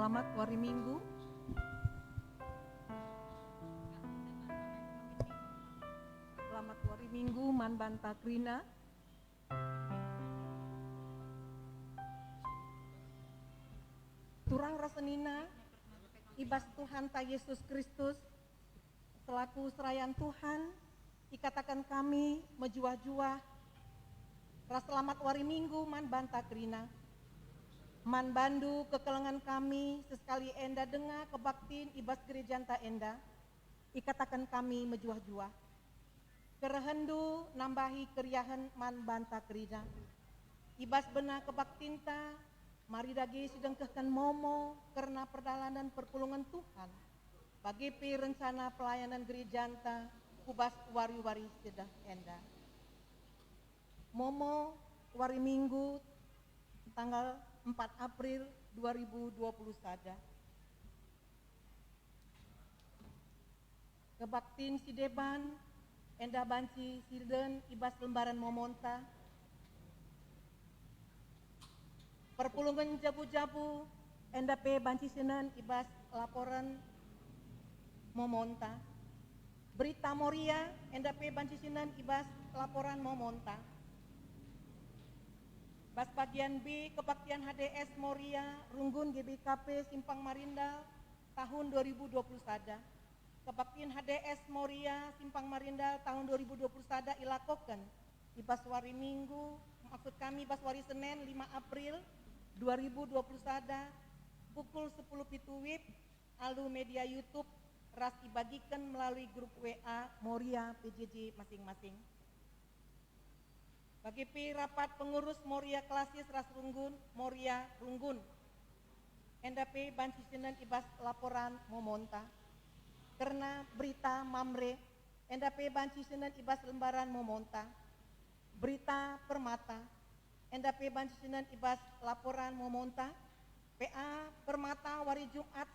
Selamat hari Minggu. Selamat hari Minggu man banta krina. Turang rasenina ibas Tuhan ta Yesus Kristus selaku serayan Tuhan ikatakan kami menjuah-juah ras selamat hari Minggu man banta krina. Man bandu kekelengan kami sesekali enda dengar kebaktin ibas gereja enta enda ikatakan kami menjuah-juah kerehendu nambahi keriahan man banta krina ibas benar kebaktinta mari dagi sedang kehkan momo karena perdalanan perpulungan Tuhan bagi pi rencana pelayanan gereja enta kubas wari-wari sedah enda momo wari Minggu tanggal 4 April 2020 saja. Kebaktin si Deban, enda banci silden ibas lembaran momonta. Perpulungan jabu-jabu, enda pe banci senen ibas laporan momonta. Berita Moria, enda pe banci senen ibas laporan momonta. Bas bagian B, kebaktian HDS Moria, Runggun GBKP Simpang Marindal, tahun 2020 sada. Kebaktian HDS Moria, Simpang Marindal, tahun 2020 sada ilakokan. Ibas wari Minggu, maksud kami ibas wari Senin 5 April 2020 sada, pukul 10 pitu WIB, alu media YouTube, ras dibagikan melalui grup WA Moria PJJ masing-masing. Bagi pi rapat pengurus Moria Klasis Ras Runggun, Moria Runggun. NDP banci senen ibas laporan momonta. Karena berita Mamre, NDP banci senen ibas lembaran momonta. Berita Permata, NDP banci senen ibas laporan momonta. PA Permata wari Jumat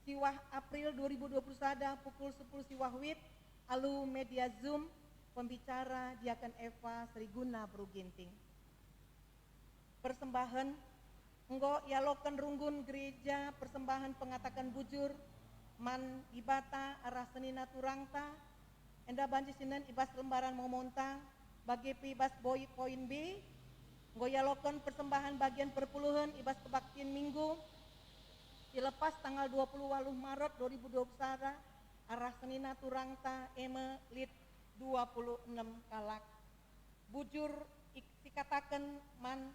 siwah April 2020 sada pukul 10 siwah WIB, alu media Zoom. Pembicara Diaken Eva Sriguna Bruginting. Persembahan enggo yalokan Runggun gereja persembahan pengatakan bujur man ibata arah senina turangta enda banci sinen ibas lembaran momonta bagi ibas boy poin B enggo yalokan persembahan bagian perpuluhan ibas kebaktian Minggu dilepas tanggal 28 Maret 2021 arah senina turangta eme lit 26 kalak bujur dikatakan man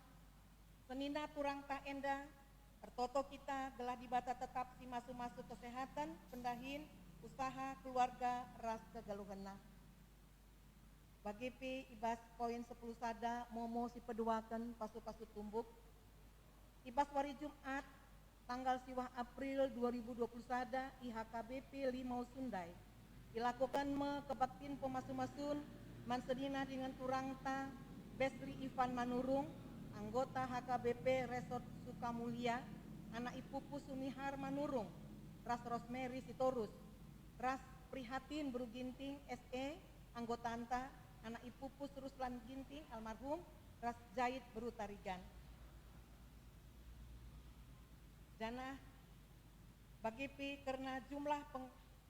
senina turang ta enda pertoto kita gelah dibata tetap si masuk-masuk kesehatan pendahin usaha keluarga ras kegaluhena bagi pi ibas poin 10 sada momo si peduakan pasu-pasu tumbuk ibas wari Jumat tanggal siwah April 2020 sada IHKBP Limau Sundai dilakukan kebaktin pemasu-masun mansedina dengan turangta Besri Ivan Manurung, anggota HKBP Resort Sukamulia, anak Ipupu Sumihar Manurung, Ras Rosemary Sitorus, Ras Prihatin Bruginting SE, anggota anta, anak Ipupu Ruslan Ginting almarhum, Ras Jahit Berutarigan. Jana bagi pi karena jumlah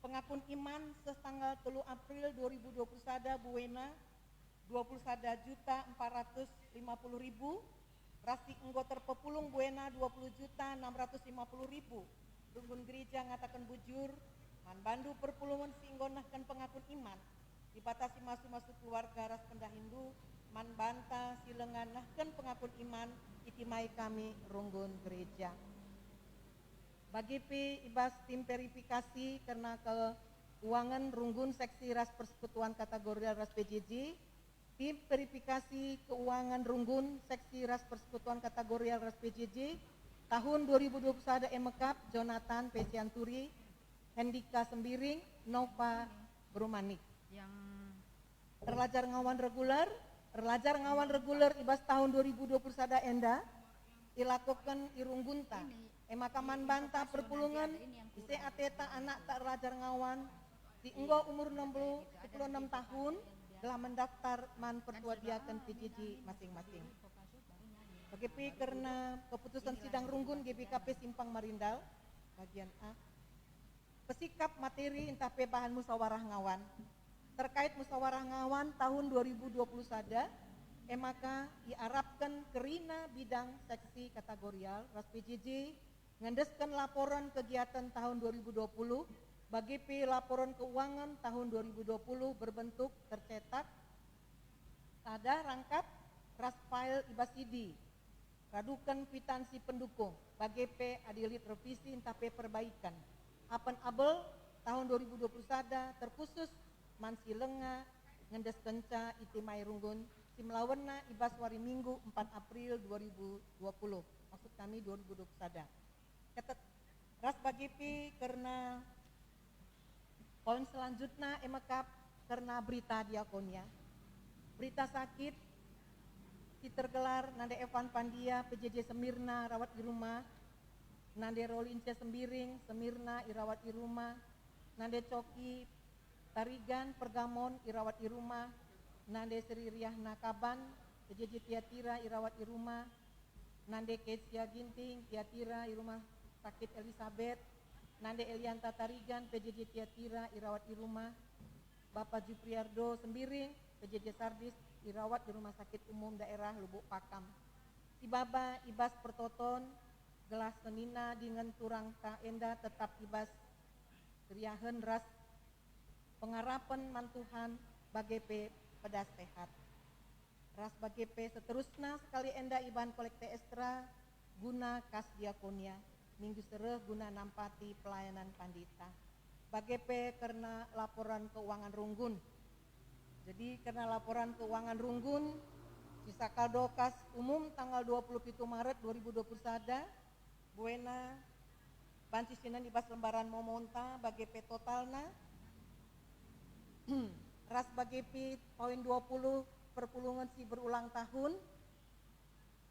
pengakun iman setanggal 3 April 2020 sada buena 20 sada juta 450.000 rasi enggo terpepulung buena 20 juta 650.000 Runggun gereja ngatakan bujur man bandu perpulungan singgonahkan pengakun iman dibatasi masuk-masuk keluarga ras pendahindu man banta silenganahkan pengakun iman itimai kami Runggun gereja. Bagi pi ibas tim verifikasi karena keuangan Runggun seksi ras persekutuan kategori ras PJJ, tim verifikasi keuangan Runggun seksi ras persekutuan kategori ras PJJ tahun 2021 ada emekap Jonathan Pesianturi, Hendika Sembiring, Nova Brumanik. Yang terlajar ngawan reguler ibas tahun 2021 ada enda dilakukan irunggunta emakaman banta perpulungan isi ateta anak tak rajar ngawan di enggo umur 26 tahun telah mendaftar man pertua diaken PJJ masing-masing. BGP karena keputusan sidang runggun GBKP Simpang Marindal bagian A. Pesikap materi intape bahan musyawarah ngawan. Terkait musyawarah ngawan tahun 2020 sada, maka diarapkan kerina bidang seksi kategorial ras PJJ ngendeskan laporan kegiatan tahun 2020 BGP laporan keuangan tahun 2020 berbentuk tercetak tada rangkap ras file ibasidi radukan kwitansi pendukung BGP adilit revisi intape perbaikan apan abel tahun 2020 sada terkhusus mansi lenga ngendes kenca itimai runggun simlawenna ibas wari minggu 4 April 2020 maksud kami 2020 sada ketet ras BGP karena poin selanjutnya emakap karena berita diakonia berita sakit tergelar nande Evan Pandia PJJ Semirna rawat di rumah nande Rolince Sembiring Semirna irawat di rumah nande Coki Tarigan Pergamon irawat di rumah nande Sri Riahna Kaban PJJ Tiatira irawat di rumah nande Kesia Ginting Tiatira di rumah sakit Elizabeth nande Elianta Tarigan PJJ Tiatira irawat di rumah Bapak Jupriardo Sembiring PJJ Sardis dirawat di Rumah Sakit Umum Daerah Lubuk Pakam. Si Baba ibas pertoton gelas senina dengan turang kaenda tetap ibas kriahen ras pengarapan mantuhan BGP pedas sehat. Ras BGP seterusnya sekali enda iban kolekte ekstra guna kas diakonia minggu sereh guna nampati pelayanan pandita. BGP karena laporan keuangan runggun. Jadi karena laporan keuangan runggun sisa kaldokas umum tanggal 27 Maret 2021 buena banci sinan ibas lembaran momonta BGP totalna ras BGP poin 20 perpulungan si berulang tahun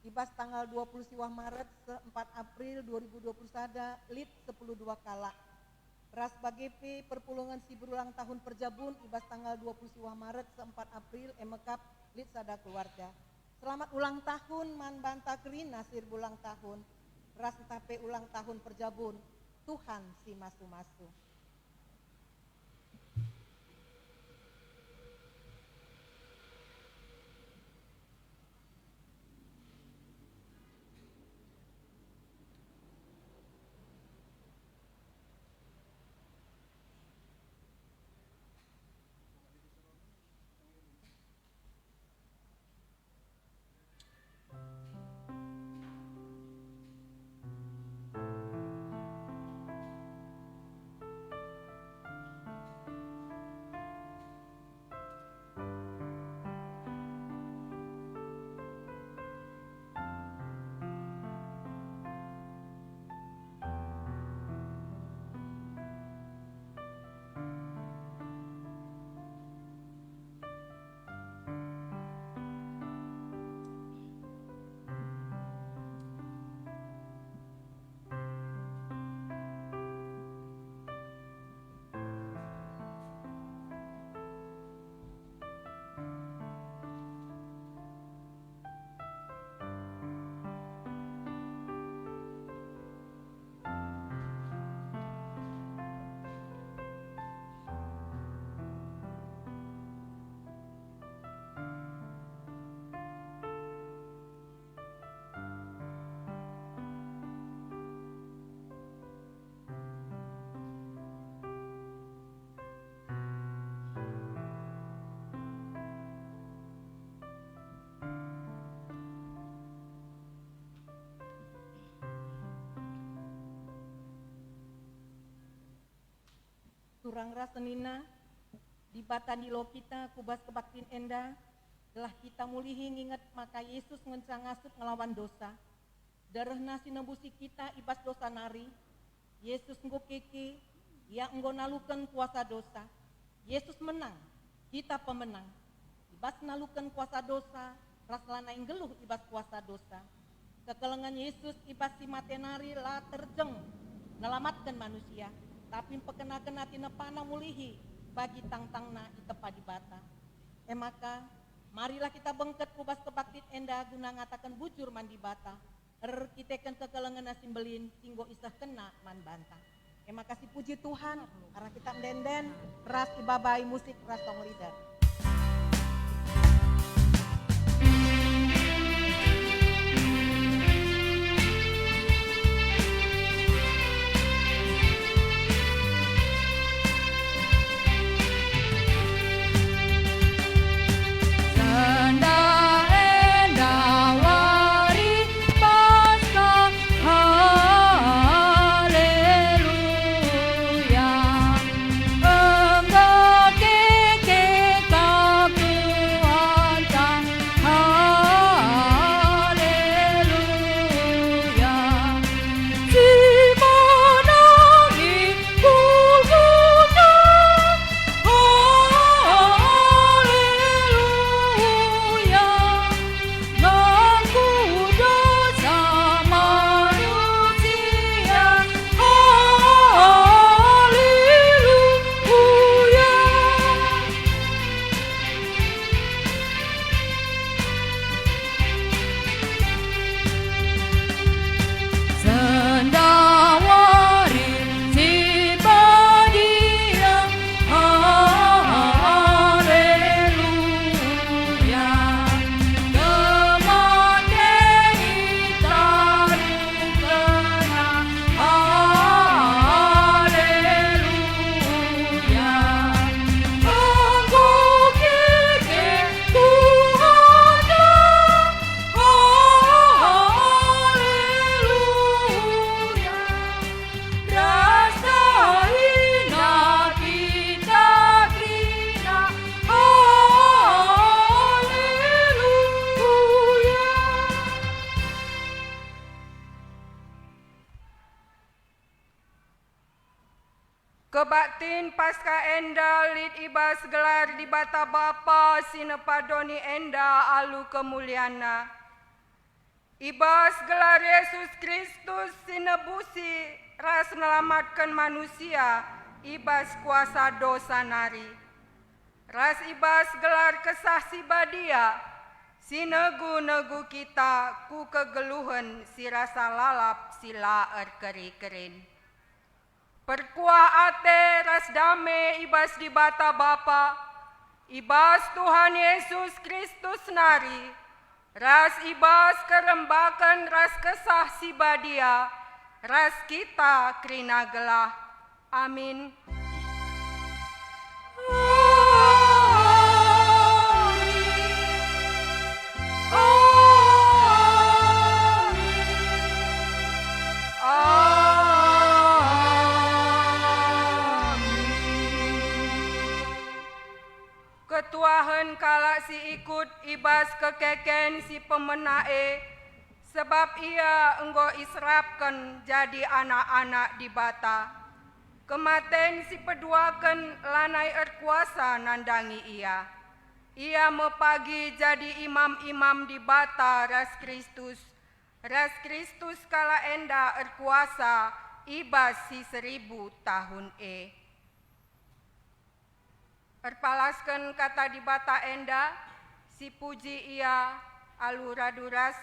ibas tanggal 20 siwah Maret 4 April 2021 lit 12 kala ras BGP perpulungan si berulang tahun perjabun ibas tanggal 20 siwah Maret 4 April emekap lit sada keluarga. Selamat ulang tahun man banta kerin nasir ulang tahun. Ras tape ulang tahun perjabun. Tuhan si masu-masu. Turang rasenina di batan di lo kita kubas kebaktin enda telah kita mulihi nginget maka Yesus ngencang ngasut ngelawan dosa darah nasi nembusi kita ibas dosa nari Yesus nggo keke yang nggo nalukan kuasa dosa Yesus menang kita pemenang ibas nalukan kuasa dosa raslana yang geluh ibas kuasa dosa kekelengan Yesus ibas si matenari lah terjeng ngelamatkan manusia tapi pekenakan hati nepana mulihi bagi tang-tangna itepa di bata. Maka marilah kita bengket kubas kebakti lapit enda guna ngatakan bujur mandi bata. Kitekan kekelengan simbelin singgo isah kena man bantang. Terima kasih puji Tuhan, karena kita menden ras ibabai musik ras song leader. Kebaktin pasca enda lid ibas gelar di bata bapa sinepadoni enda alu kemuliana. Ibas gelar Yesus Kristus sinebusi ras melamatkan manusia ibas kuasa dosa nari. Ras ibas gelar kesah sibadia sinegu-negu kita ku kegeluhan si rasa lalap sila keri-kerin. Perkuah ate ras dame ibas di bata bapa, ibas Tuhan Yesus Kristus nari, ras ibas kerembakan ras kesah sibadia, ras kita krina gelah. Amin. Ketuahan kala si ikut ibas kekeken si pemenae, sebab ia enggo israpkan jadi anak-anak di bata. Kematen si peduakan lanai erkuasa nandangi ia. Ia mepagi jadi imam-imam di bata ras Kristus. Ras Kristus kala enda erkuasa ibas si 1000 tahun Perpalaskan kata di bata enda, si puji ia aluraduras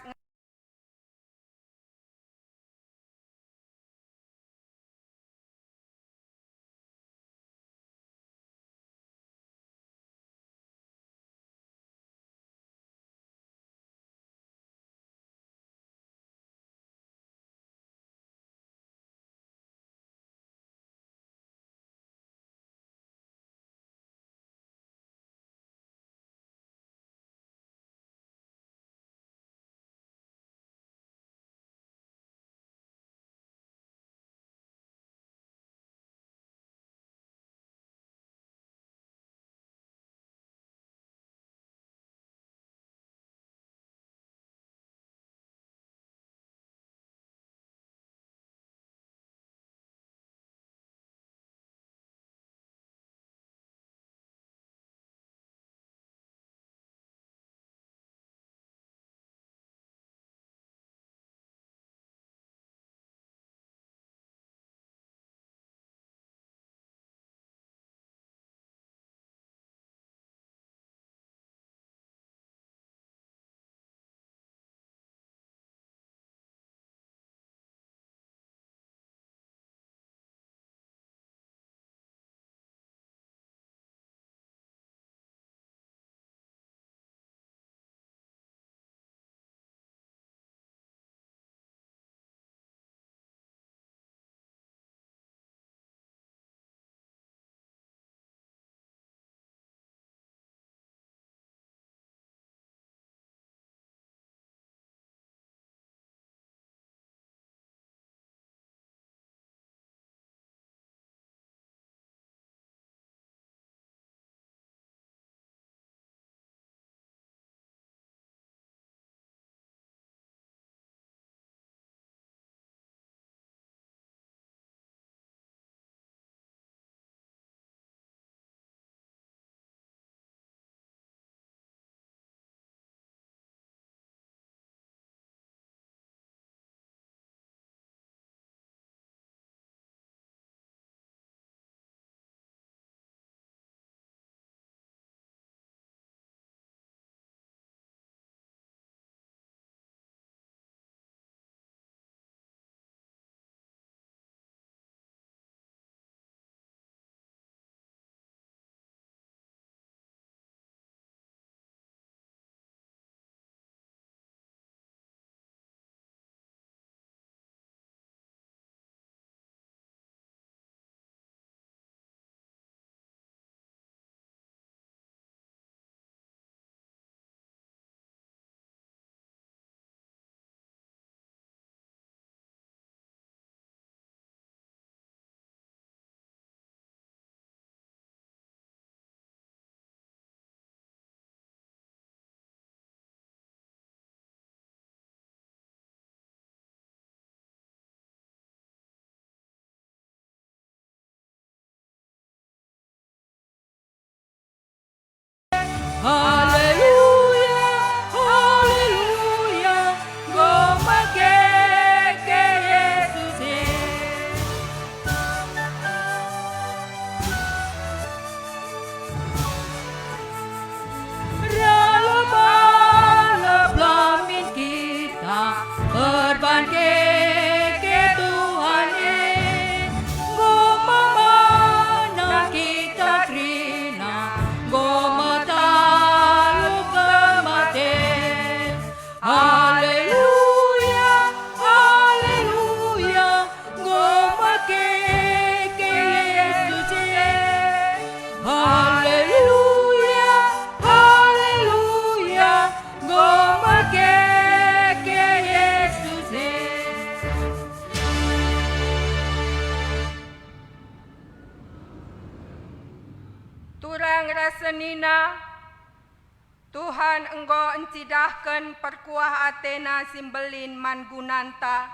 Senina, Tuhan engkau encidahkan perkuah Athena simbelin mangunanta.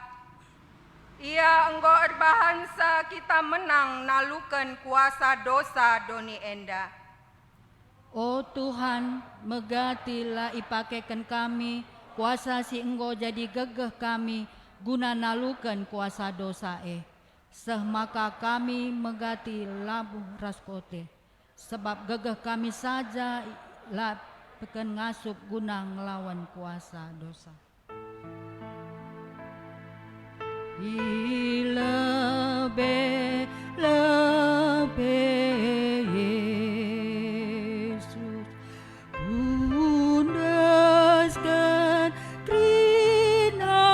Ia engkau erbahansa kita menang nalukan kuasa dosa doni enda. O Tuhan, megatilah ipakekan kami, kuasa si engkau jadi gegeh kami, guna nalukan kuasa dosa Seh maka kami megati labuh raskote, sebab gegeh kami saja lah peken ngasup guna ngelawan kuasa dosa. Lebih Yesus, undaskan rina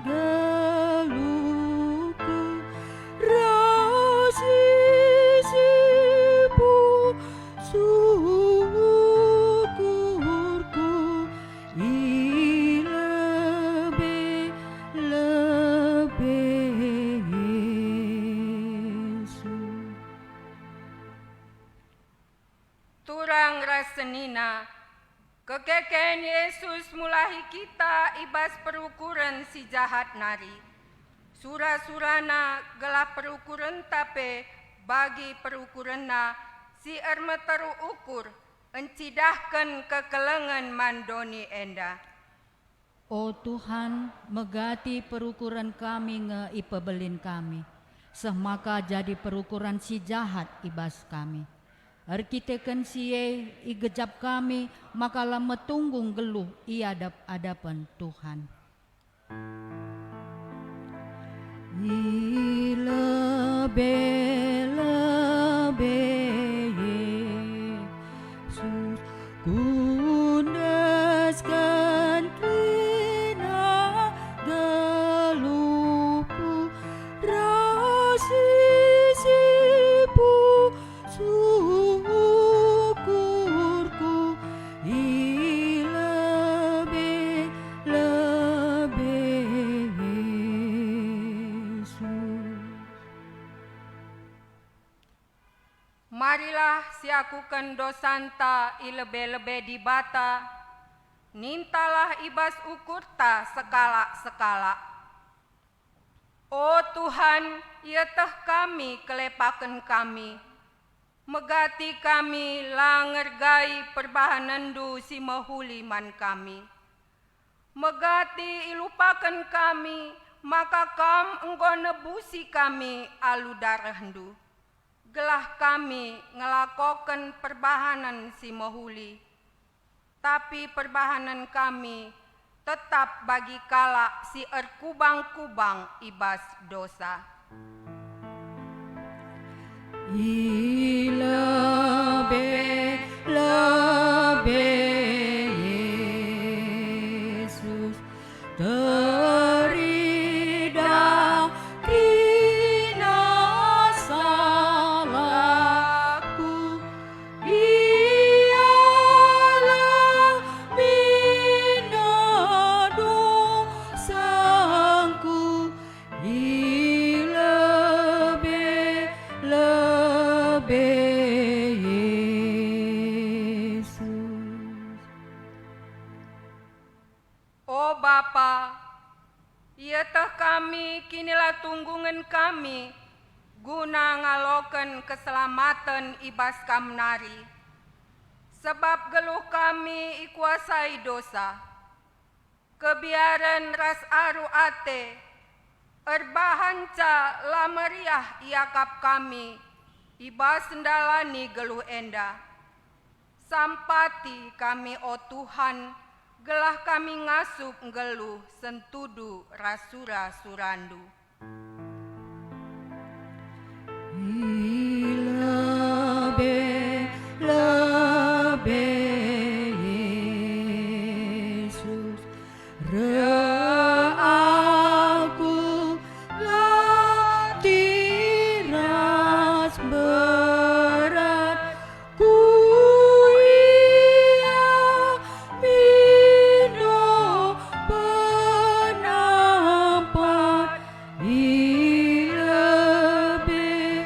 geluku, rasisipu syukurku, Turang rasenina, kekeken Yesus mulahi kita ibas perukuran si jahat nari. Sura-surana gelah perukuran tape bagi perukuranna si erme terukur encidahkan kekelengan mandoni enda. O Tuhan, megati perukuran kami ipebelin kami, seh maka jadi perukuran si jahat ibas kami. Arkiteken siye igejap kami, makalah metunggung geluh iadap-adapan Tuhan. Lebih Yesus, kundaskan rina gelupu, rasisipu syukurku, lebih Yesus. Marilah siakukan dosanta ilebe-lebe di bata, nintalah ibas ukurta sekala-sekala. O Tuhan, ia teh kami kelepaken kami, megati kami langergai perbahanandu si mahuli man kami. Megati ilupakan kami, maka kam engkau nebusi kami alu darahndu. Gelah kami ngelakokan perbahanan si mahuli, tapi perbahanan kami tetap bagi kala si erkubang-kubang ibas dosa. Lebih Yesus, teridah rina salahku, ialah bina dosaku, lebih Yesus. O Bapa, ia teh kami kinilah tunggungan kami guna ngaloken keselamatan ibas kamnari. Sebab geluh kami ikuasai dosa. Kebiaran ras aru ate, erbahanca lameriah iakap kami, ibas sendalani geluh enda. Sampati kami o Tuhan, gelah kami ngasup geluh sentudu rasura surandu. Lebih Yesus, aku latih ras berat, ku ia mino penampat, lebih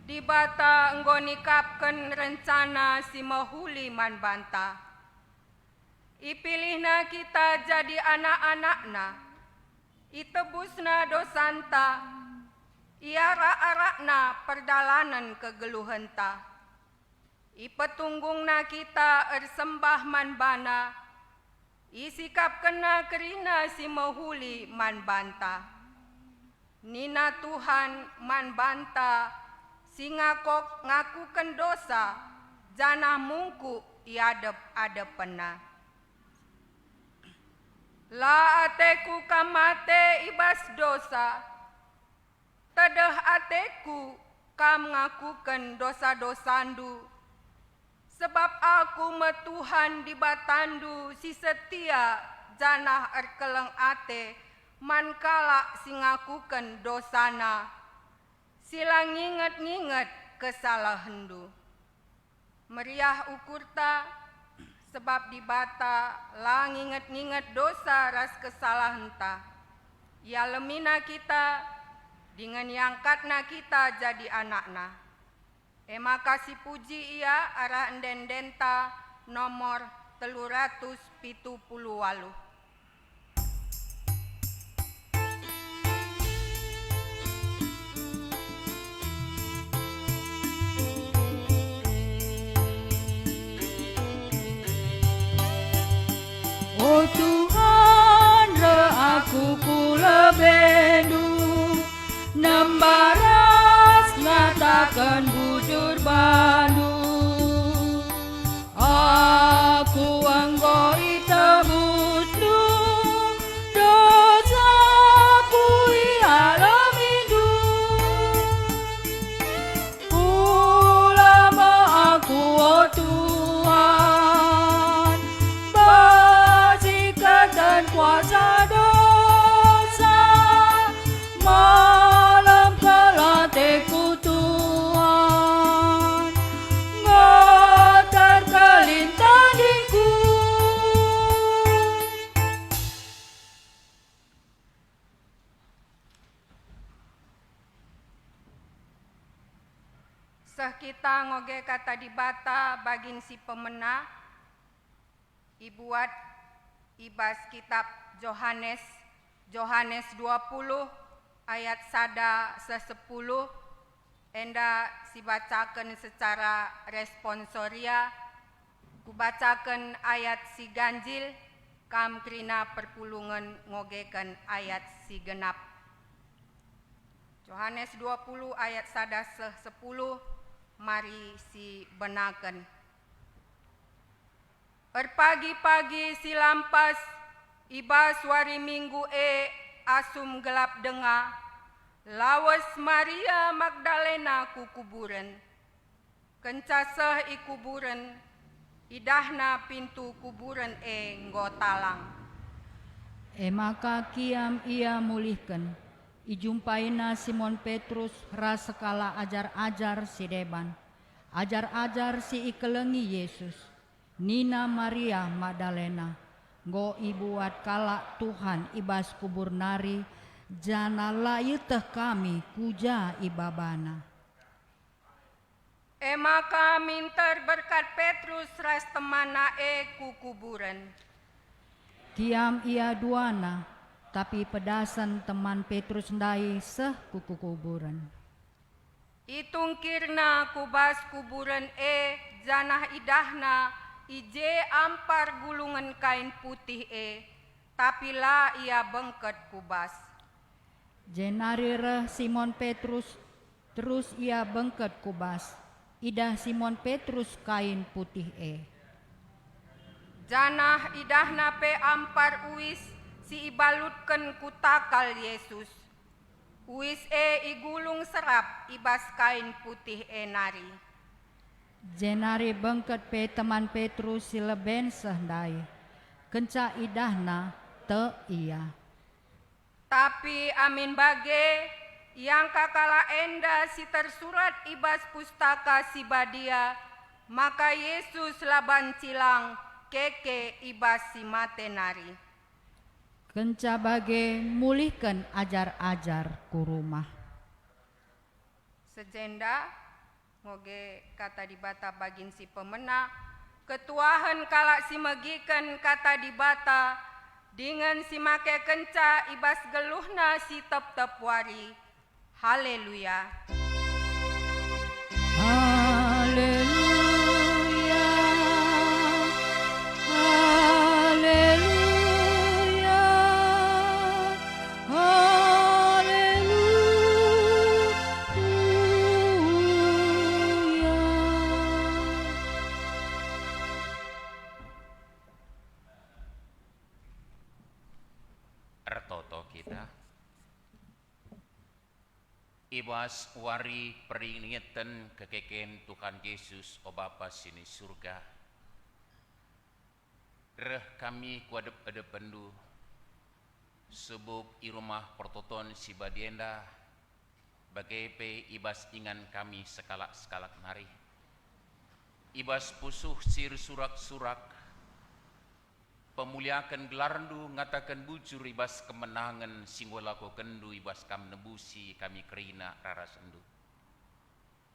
Di bata enggo nikapkeun rencana si mahuli man banta. Ipilihna kita jadi anak-anakna. Itebusna dosanta. Iara-arakna perdalanan kegeluhenta. Ipetunggungna kita ersembah man bana. Isikap kena kerina si mahuli man banta. Nina Tuhan man banta, si ngakok ngakuken dosa, janah mungku iadep-adepena. La ateku kamate ibas dosa, tedeh ateku kam ngakuken dosa-dosandu, sebab aku metuhan di batandu si setia janah erkeleng ate mankala si ngakuken dosana sila nginget-nginget kesalahandu. Meriah ukurta sebab di bata la nginget-nginget dosa ras kesalahanta. Ya lemina kita dengan yangkatna kita jadi anakna. Ema kasih puji ia arah endendenta nomor 378. Oh Tuhan, re aku kulebendu, nembaras ngatakan bujur bandu. Aku engkau itebusdu, dosaku ialamindu. Ulama aku oh Tuhan, dan kuasa dosa malam kelateku Tuhan ngotar kelintadinku. Seh kita ngoge kata di bata bagin si pemena ibuat ibas kitab Yohanes 20 ayat 1-10 enda sibacakan secara responsoria kubacakan ayat si ganjil kam krina perpulungan ngogekan ayat si genap. Yohanes 20 ayat 1-10 mari si benaken. Pagi-pagi si lampas, iba suari minggu asum gelap denga, lawas Maria Magdalena ku kuburan. Kencaseh ikuburan, idahna pintu kuburan nggo talang. Maka kiam ia mulihkan, ijumpaina Simon Petrus rasekala ajar-ajar si deban, ajar-ajar si ikelengi Yesus. Nina Maria Magdalena, go ibuat kala Tuhan ibas kubur nari, jana layeteh kami kuja ibabana. Maka minter berkat Petrus ras temana ku kuburan. Kiam ia duana, tapi pedasan teman Petrus ndai seh kuku kuburan. Itungkirna kubas kuburan janah idahna ije ampar gulungan kain putih tapi la ia bengket kubas. Jenari reh Simon Petrus, terus ia bengket kubas. Idah Simon Petrus kain putih Janah idahna pe ampar uis si ibalutken kutakal Yesus. Uis igulung serap ibas kain putih nari. Jenari bengket pe teman Petrus si leben sehdai, kenca idahna te iya. Tapi amin bage, yang kakala enda si tersurat ibas pustaka si badia, maka Yesus laban cilang keke ibas si matenari. Kenca bage mulihkan ajar-ajar ku rumah. Sejenda Ngoge kata dibata bagin si pemena, ketuahan kalak si megikan kata dibata, dengan si make kenca ibas geluhna si tep-tep wari. Haleluya. Haleluya, haleluya, haleluya. Ertoto kita ibas wari peringatan kekeken Tuhan Yesus o Bapa sini surga. Reh kami kuadep ada pendu sebab i rumah pertoton si badienda bagai pe ibas ingan kami sekalak-sekalak nari. Ibas pusuh sir surak-surak pemuliakan gelarndu ngatakan bujur ibas kemenangan singolako kendu ibas kam nebusi kami kerina rara sendu.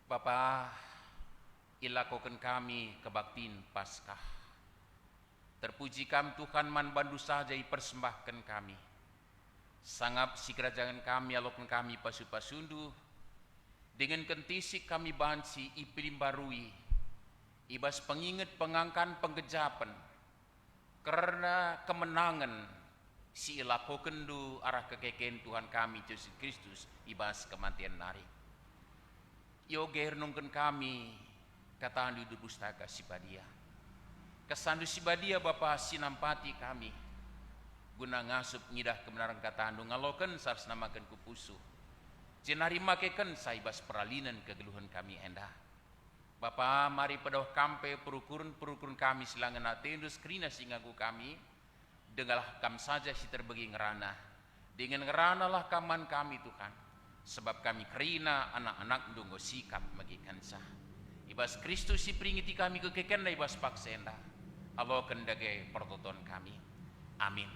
Bapa ilakokan kami kebaktin Paskah. Terpuji kami Tuhan man bandu saja persembahkan kami. Sangap si kerajaan kami alokan kami pasu-pasundu. Dengan kentisik kami bansi ipilimbarui. Ibas pengingat pengangkan penggejapan. Karena kemenangan si ilako kendu arah kekeken Tuhan kami Yesus Kristus ibas kematian nari. Yo gernungkan kami kataan di pustaka si badia. Kesandu si badia Bapa sinampati kami. Guna ngasup ngidah kebenaran kataan ngaloken sars namakan kupusu. Jenari makeken saibas peralinan kegeluhan kami endah. Bapa mari pedoh kampe perukurun kami silangan atendus krina singaku kami. Dengalah kam saja si terbagi ngerana. Dengan ngerana lah kaman kami Tuhan. Sebab kami kerina anak-anak dungo sikap magikan sah. Ibas Kristus si peringiti kami kekeken ibas paksenda. Allah kendage pertoton kami. Amin.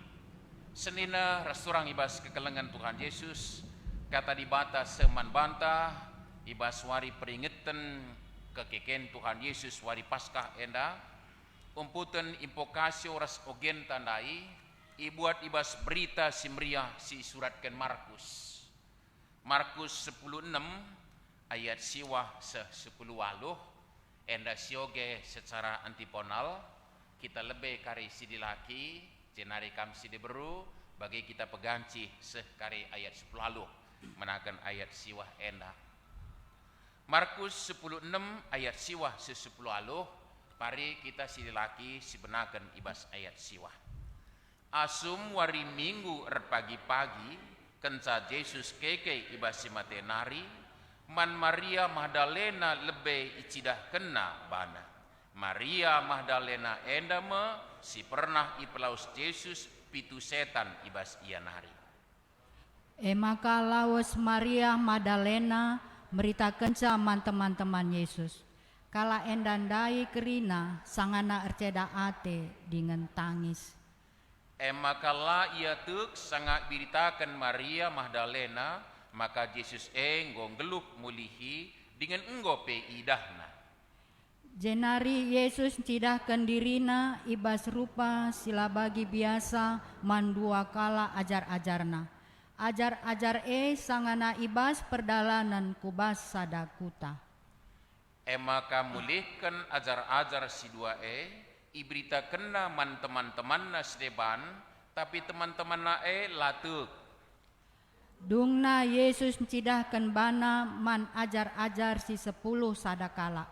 Senina resturang ibas kekelengan Tuhan Yesus. Kata dibata seman bantah. Ibas wari peringatan kekeken Tuhan Yesus wari Paskah enda. Umputan impokasi oras ogen tandai. Ibuat ibas berita simriah si suratkan Markus. Markus 10:6 ayat siwah 10 waluh. Enda sioge secara antiponal. Kita lebih kari sidi laki. Jenari kam sidi beru. Bagi kita peganci sekari ayat 10 waluh. Menakan ayat siwah enda. Markus 10:6 ayat siwah 10 waluh. Mari kita sidi laki sibenakan ibas ayat siwah. Asum wari minggu pagi-pagi kenca Yesus keke ibas simate nari man Maria Magdalena lebih icidah kena bana. Maria Magdalena endame si pernah ipelaus Yesus pitu setan ibas ia nari. Maka lawas Maria Magdalena meritakan zaman teman-teman Yesus. Kala endandai kerina sangana erceda ate dengan tangis. Makala ia tuk sangat beritakan Maria Magdalena maka Yesus enggo geluh mulihi dengan enggo pe idahna. Jenari Yesus cidahkan dirina ibas rupa sila bagi biasa mandua kala ajar-ajarna. Ajar-ajar sangana ibas perdalanan kubas sadakuta. Maka mulihkan ajar-ajar si dua ibrita kena man teman-teman na sedeban tapi teman-teman na latuk. Dungna Yesus cidahkan bana man ajar-ajar si 10 sadakala.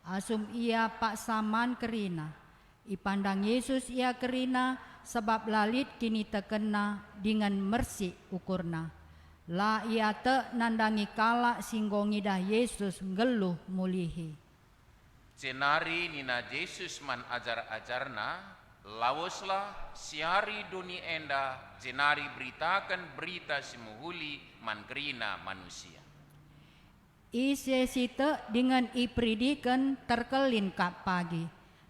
Asum ia pak saman kerina. Ipandang Yesus ia kerina sebab lalit kini tekena dengan mersi ukurna. La ia te nandangi kala singgongidah Yesus ngeluh mulihi. Jenari nina Yesus man ajar-ajarna lawoslah siari duni enda jenari beritakan berita simuhuli man kerina manusia. Ise site dengan ipridikan terkelin kap pagi.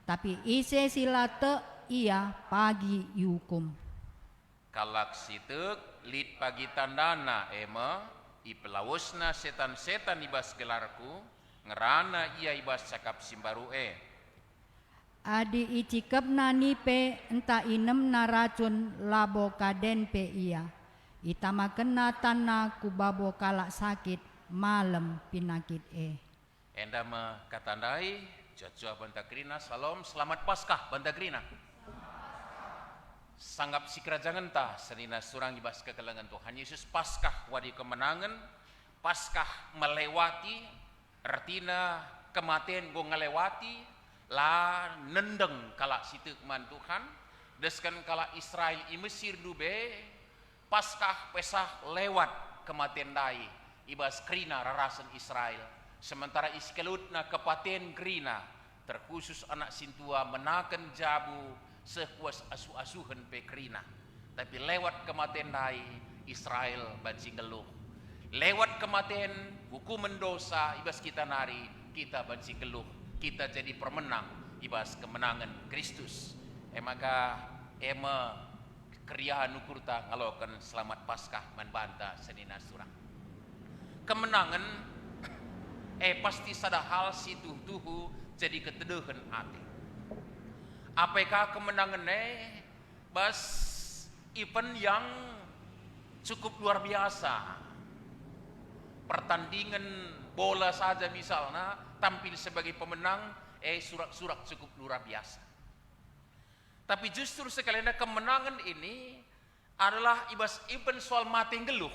Tapi ise silate ia pagi yukum. Kalak sitek lit pagi tandana ema ipelawosna setan-setan ibas gelarku ngerana ia ibas cakap simbaru Adi icikep nani pe enta inem na racun labo kaden pe ia. Itama kena tanah ku babo kalak sakit malam pinakit Enda me katandai jajah Bantakrina salam selamat Paskah Bantakrina. Sanggap si kerajaan ta senina surang ibas kekelangan Tuhan Yesus Paskah wadi kemenangan, Paskah melewati, artina kematian go ngelewati, la nendeng kala situ keman Tuhan, deskan kala Israel i Mesir dube, Paskah Pesah lewat kematian dai, ibas krina rarasan Israel, sementara iskelutna kepaten krina, terkhusus anak sintua menaken jabu, sekuas asuh-asuhan pe krina, tapi lewat kematian dai Israel banci geluh, lewat kematian hukuman dosa ibas kita nari kita banci geluh, kita jadi pemenang ibas kemenangan Kristus. Maka ema kriahan ukurta ngalokan selamat Paskah manbanta senina surang kemenangan pasti sada hal si tuhu jadi keteduhan hati. Apakah kemenangan bas event yang cukup luar biasa, pertandingan bola saja misalnya tampil sebagai pemenang surak-surak cukup luar biasa. Tapi justru sekalian kemenangan ini adalah ibas event soal mati geluh.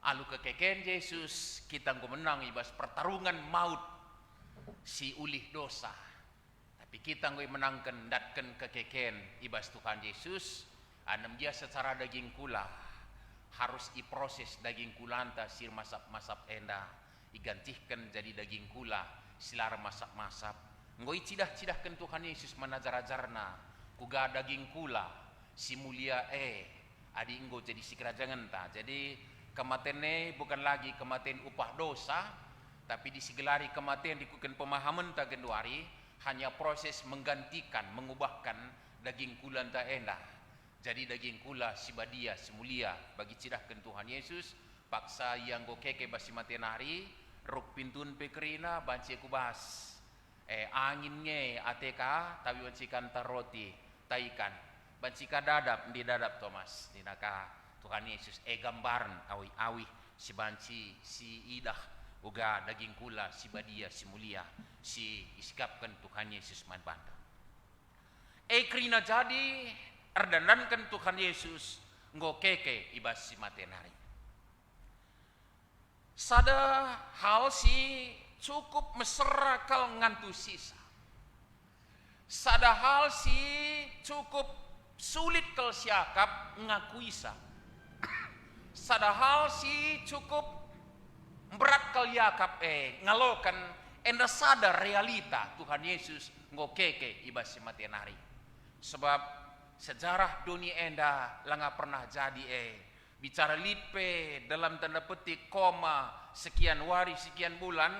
Alu kekeken Yesus kita menang ibas pertarungan maut si ulih dosa. Tapi kita ngoi menangkan datkan kekeken ibas Tuhan Yesus anem dia secara daging kula harus diproses daging kulanta sir masap-masap enda digantikan jadi daging kula silar masap-masap ngoi cidah-cidahkan Tuhan Yesus manajar-ajarna kuga daging kula si mulia adi enggo jadi si kerajaan ta. Jadi kematian bukan lagi kematian upah dosa, tapi disigelari kematian dikuken pemahaman ta genduari hanya proses menggantikan, mengubahkan daging kula ta endah. Jadi daging kula si badia, si mulia bagi cidahkan Tuhan Yesus, paksa yang go keke basi matenari, ruk pintun pekerina banci kubas. Anginnya ateka tapi bancikan taroti taikan. Bancika dadap di dadap Thomas dinaka Tuhan Yesus gambaran awi-awi si banci si idah uga daging kula si badia si mulia si iskapkan Tuhan Yesus manbanta. Krina jadi erdandankan Tuhan Yesus nggo keke ibas si matenari. Sada hal si cukup meserakal ngantu sisa. Sada hal si cukup sulit kal siakap ngakuisa. Sada hal si cukup berat kal yakap ngalokan enda sadar realita Tuhan Yesus nggo keke ibas si matenari. Sebab sejarah dunia enda langa pernah jadi bicara litpe dalam tanda petik koma sekian hari sekian bulan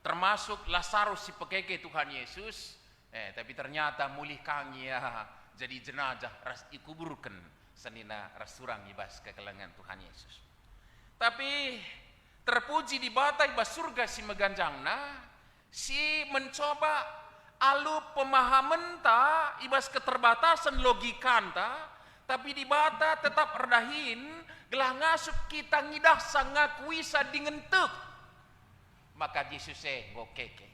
termasuk Lazarus si pekeke Tuhan Yesus tapi ternyata mulih kangi jadi jenazah ras ikuburkan senina rasurang ibas kekelangan Tuhan Yesus. Tapi terpuji di batai ibas surga si meganjangna si mencoba alu pemahaman ta ibas keterbatasan logikan ta tapi di bata tetap redahin gelah ngasup kita ngidah sangakuisa dengan tek maka Yesus nggo keke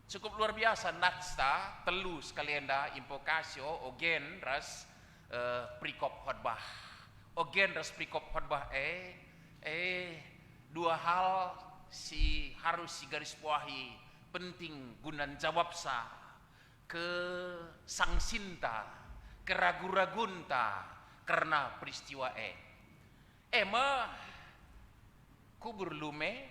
cukup luar biasa naksta telu sekalian da impokasio ogen ras prikop khotbah ogen ras prikop khotbah dua hal si harus si garis bawahi penting gunan jawab sa ke sangsinta keragu-ragunta karena peristiwa ema kubur lume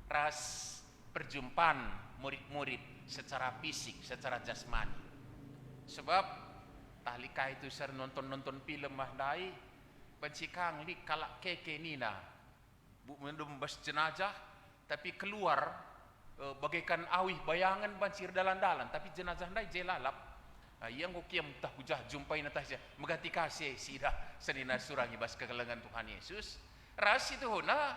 ras perjumpaan murid-murid secara fisik, secara jasmani. Sebab tahlika itu ser nonton film mahdai bencikang li kalak keke nina bu mendumbas jenazah tapi keluar bagaikan awih bayangan bancir dalan-dalan tapi jenazah ndai jelalap yang gokiam tah hujah jumpai natah megati kasih sidah senina surangi bas kekelangan Tuhan Yesus ras itu huna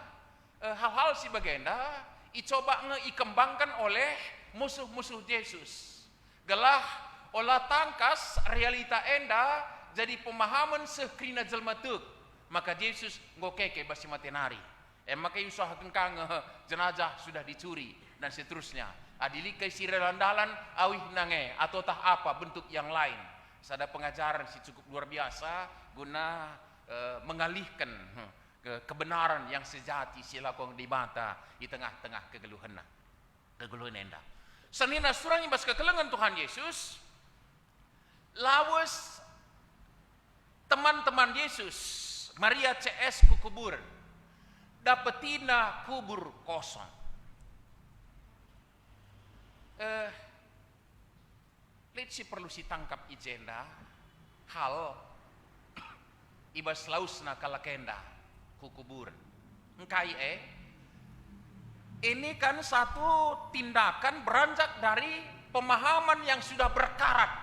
hal-hal si bagenda icoba ikembangkan oleh musuh-musuh Yesus. Gelah olah tangkas realita enda jadi pemahaman sekrina jelma tuk. Maka Yesus ngokeke basi matenari. Maka usahakan kang jenazah sudah dicuri dan seterusnya. Adili ke sirelandalan awih nange atau tah apa bentuk yang lain. Sada pengajaran si cukup luar biasa guna mengalihkan kebenaran yang sejati sila kong di mata di tengah-tengah kegeluhan enda. Sanina surang ibas kekelengan Tuhan Yesus lawas teman-teman Yesus Maria CS ku kuburan dapetina kubur kosong. Lihat si perlu si tangkap ijenda hal ibas lausna kalakenda kukuburan. Engkai ini kan satu tindakan beranjak dari pemahaman yang sudah berkarat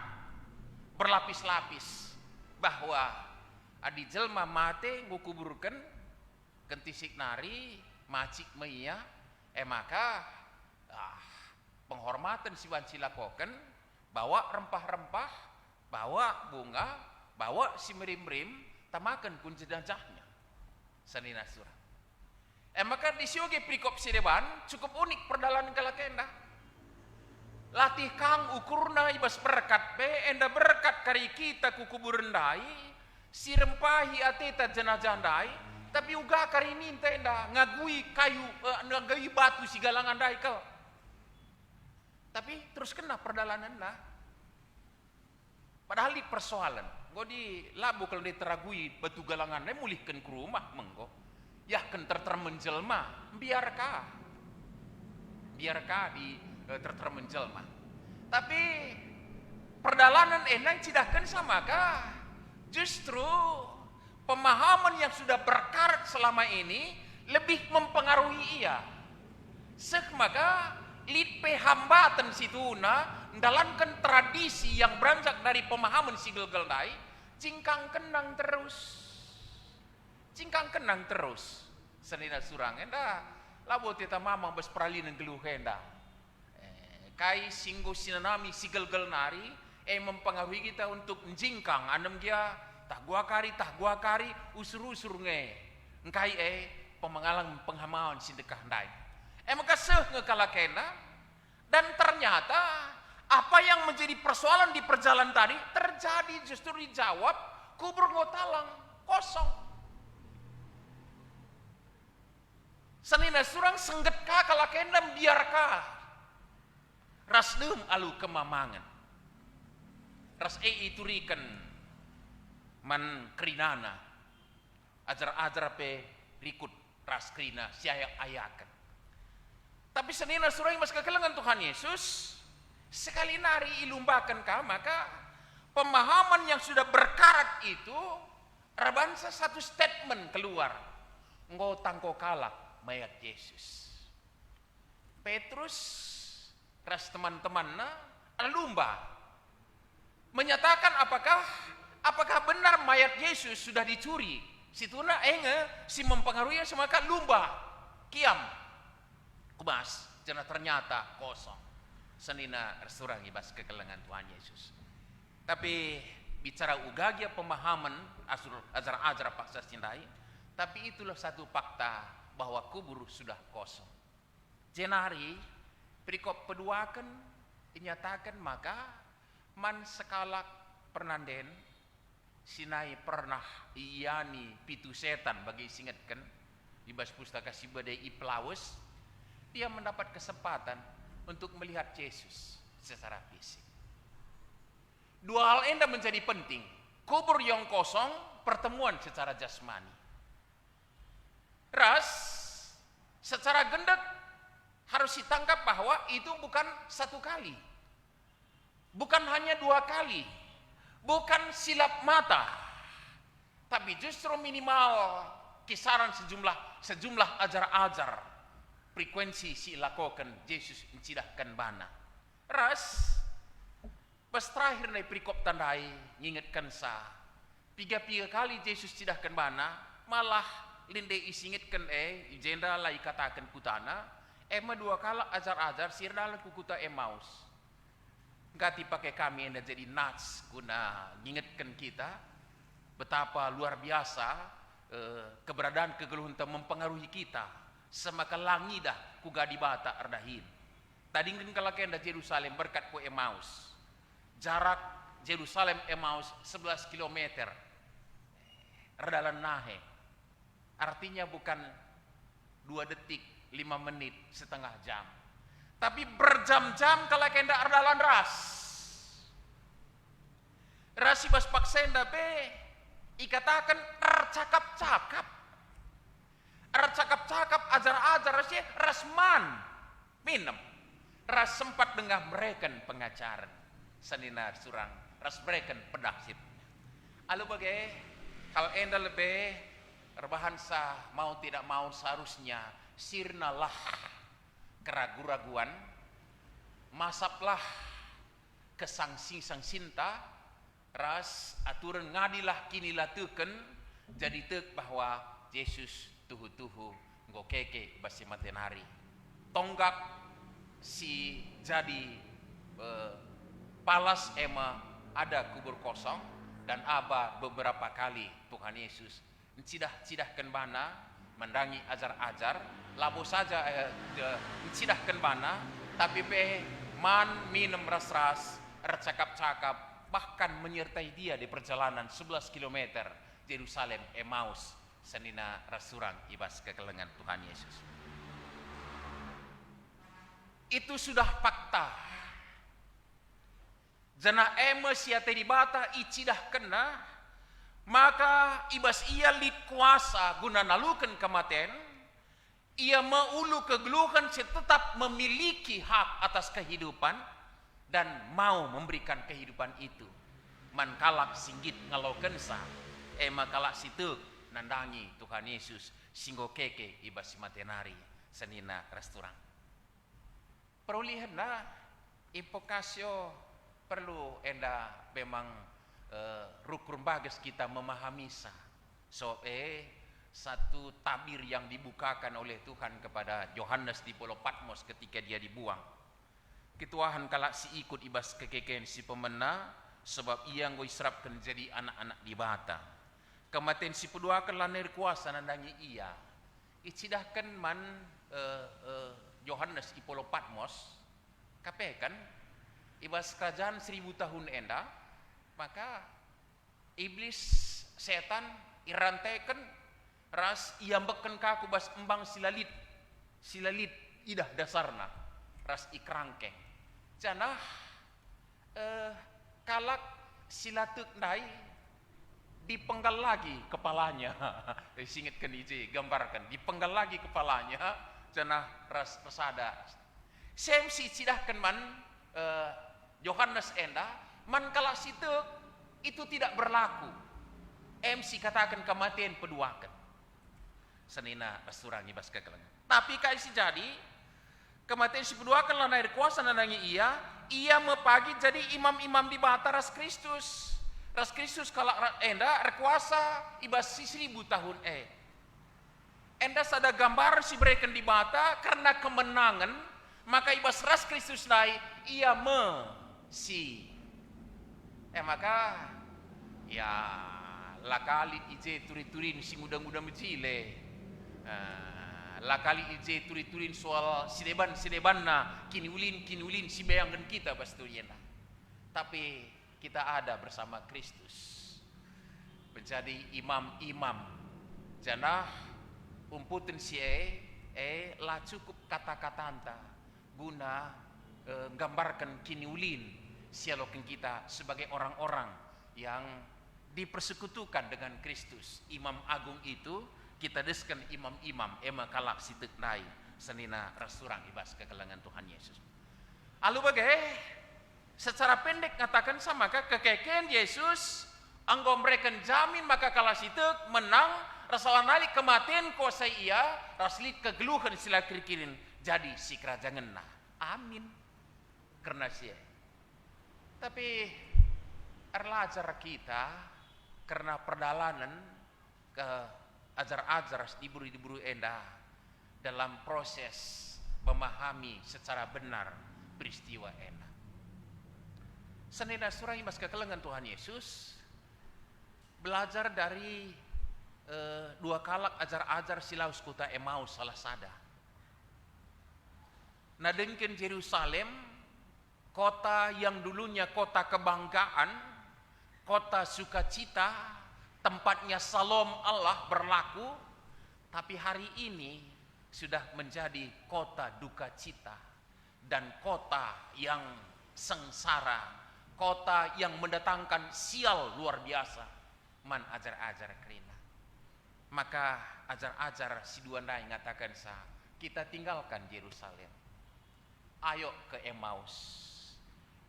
berlapis-lapis bahwa adi jelma mate ngukuburkan kentisik nari macik meia maka penghormatan siwan silakoken bawa rempah-rempah, bawa bunga, bawa si merim-rim, tamakan kun jenazahnya. Sanina surah. Maka di sioge prikop sideban cukup unik perdalan kalakenda. Latih kang ukurna ibas berkat be enda berkat kari kita kukubur ndai si rempahi ateta jenazah ndai tapi uga kari minta enda ngagui kayu ngagui batu si galangan ndai kau. Tapi terus kena perdalanan lah. Padahal di persoalan, gue di labu kalau diteragui batu galangan, mulihkan ke rumah menggo, ya kan termenjelma, biarkah di termenjelma. Tapi perdalanan enang cidahkan sama kah? Justru pemahaman yang sudah berkarat selama ini lebih mempengaruhi ia. Maka lipe hambatan situna dalamkan tradisi yang beranjak dari pemahaman si gelgeldai cingkang kenang terus senina surang enda labo teta mamang bes pralinen geluh enda kai singgo sinanami si gelgel nari mempengaruhi kita untuk jingkang anem dia tah gua kari usur-usur engkai pemengalang penghamawan si dekah ndai maka ngekalakena dan ternyata apa yang menjadi persoalan di perjalanan tadi terjadi justru dijawab kubur ngotalang kosong. Sanina surang senggetka kalakena biarkah rasdem alu kemamangan ras iturikan man krinana ajar-ajar pe rikut ras krina siayak ayakan. Tapi senina surah mas kekelengan Tuhan Yesus sekali nari ilumbakan kah maka pemahaman yang sudah berkarat itu rabansa satu statement keluar ngotang kalak mayat Yesus. Petrus ras teman-temannya lumba menyatakan apakah benar mayat Yesus sudah dicuri. Situna si mempengaruhi semaka lumba kiam kubas karena ternyata kosong. Senina surang ibas kekelengan Tuhan Yesus. Tapi bicara ugagia pemahaman ajar-ajar paksa cintai, tapi itulah satu fakta bahwa kubur sudah kosong. Jenari perikop peduakan dinyatakan maka man sekalak pernanden sinai pernah iyani pitu setan bagi singetkan ibas pustaka sibadai iplawes dia mendapat kesempatan untuk melihat Yesus secara fisik. Dua hal enda menjadi penting. Kubur yang kosong, pertemuan secara jasmani. Ras, secara gendak harus ditangkap bahwa itu bukan satu kali. Bukan hanya dua kali. Bukan silap mata. Tapi justru minimal kisaran sejumlah ajar-ajar frekuensi si lakokan Yesus mencidahkan bana. Ras, pas terakhir dari perikop tandai ngingetkan sa. 3 kali Yesus cidahkan bana, malah linde isingitkan ijenda lai katakan putana, Ema dua kala ajar-ajar sirdalan kukuta Emmaus. Gati pakai kami enda jadi nats guna ngingetkan kita betapa luar biasa keberadaan kegeluhan mempengaruhi kita. Semaka langidah ku gadi bata ardahin. Tadi ngin kala kenda Yerusalem berkat ku Emmaus. Jarak Yerusalem Emmaus 11 km. Ardalan nahe. Artinya bukan 2 detik, 5 menit, setengah jam. Tapi berjam-jam kalau kenda ardalan ras. Rasi bas paksenda be ikatakan cakap-cakap. Cakap-cakap ajar-ajar rasi rasman minum. Ras sempat dengar mereka pengajaran. Sanina surang ras mereka pedaksit. Alu bagai hal enda lebih berbahansa mau tidak mau seharusnya sirnalah keraguan-raguan, masaplah kesangsi-sangsinta, ras aturan ngadilah kinilah teken, jadi tek bahwa Yesus tuhu-tuhu ngokeke basi matenari. Tonggak si jadi palas ema ada kubur kosong dan aba beberapa kali Tuhan Yesus cidahkan bana mendangi ajar-ajar labo saja cidahkan bana tapi be man minum ras-ras cakap-cakap bahkan menyertai dia di perjalanan 11 km Yerusalem Emmaus sanina rasurang ibas kekelengan Tuhan Yesus. Itu sudah fakta. Jana eme siate di bata icidah kena maka ibas ia lid kuasa guna nalukan kematian, ia meulu kegeluhan tetap memiliki hak atas kehidupan dan mau memberikan kehidupan itu. Man kalak singgit ngaloken sa, ema kalak situ nandangi Tuhan Yesus singgo keke ibas matenari senina restoran. Perulihan na impokasio perlu enda memang rukun bagas kita memahami satu tabir yang dibukakan oleh Tuhan kepada Yohanes di Pulau Patmos ketika dia dibuang. Ketuahan kalak si ikut ibas kekeken si pemena sebab ia ngoi serapkan jadi anak-anak di bata. Kematian si pedua kan lanir kuasa nandangi ia. Icidahkan man Yohanes di Pulau Patmos kapekan ibas kerajaan 1000 tahun enda. Maka iblis setan irantaikan ras iambeken kaku bas embang silalit idah dasarna ras ikrangkeng janah kalak silatuk nai dipenggal lagi kepalanya singitkan ije gambarkan dipenggal lagi kepalanya janah ras pesada semsi cidahkan man Yohanes enda man kala situ itu tidak berlaku. MC katakan kematian peduakan. Senina restoran ibas kekelengan. Tapi kai si jadi kematian si peduakan lah naik kuasa nandangi ia mepagi jadi imam-imam di bata ras Kristus. Ras Kristus kala enda rekuasa ibas si 1000 tahun enda sada gambar si berikan di bata karena kemenangan maka ibas ras Kristus naik ia maka ya lakali ije turi-turin si muda-muda mecile lakali ije turi-turin soal sideban na kini ulin si bayangkan kita pastinya. Tapi kita ada bersama Kristus menjadi imam-imam janah umputin si lah cukup kata-kata anta guna gambarkan kini ulin sialokin kita sebagai orang-orang yang dipersekutukan dengan Kristus. Imam agung itu kita deskan imam-imam ema kalak sitek nai senina rasurang ibas kekelengan Tuhan Yesus. Alu bagai secara pendek katakan sama kekeken Yesus anggo mereka jamin maka kala sitek menang rasawan nali kematian kuasa ia rasli kegeluhan sila kirikirin jadi si kerajaan na. Amin. Karena sih. Tapi erlajar kita karena perjalanan ke ajar-ajar diburu-diburu enda dalam proses memahami secara benar peristiwa ena. Senina surang ibas kekelengan Tuhan Yesus belajar dari dua kalak ajar-ajar silaus kota Emmaus salah sada. Nadengken Yerusalem, kota yang dulunya kota kebanggaan, kota sukacita, tempatnya Salom Allah berlaku, tapi hari ini sudah menjadi kota duka cita dan kota yang sengsara, kota yang mendatangkan sial luar biasa. Man ajar-ajar kerina. Maka ajar-ajar si dua nai ngatakan kita tinggalkan Yerusalem. Ayo ke Emmaus.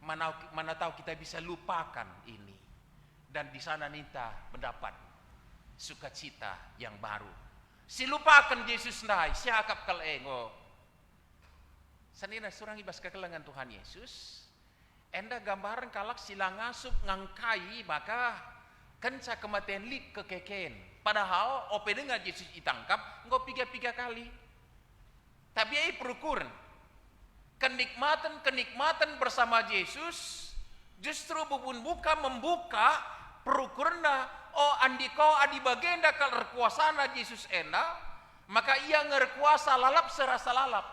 Mana tahu kita bisa lupakan ini. Dan di sana kita mendapat sukacita yang baru. Si lupakan Yesus nai, siakap kal engo. Sanina surang ibas kekelengan Tuhan Yesus. Enda gambaran kalak sila ngasup ngangkai maka kenca kematian lik kekeken. Padahal ope dengan Yesus ditangkap engkau 3 kali. Tapi ai perukuran. Kenikmatan bersama Yesus justru membuka perukurna andiko adi bagenda kal rekuasana Yesus ena maka ia ngerekuasa lalap serasa lalap.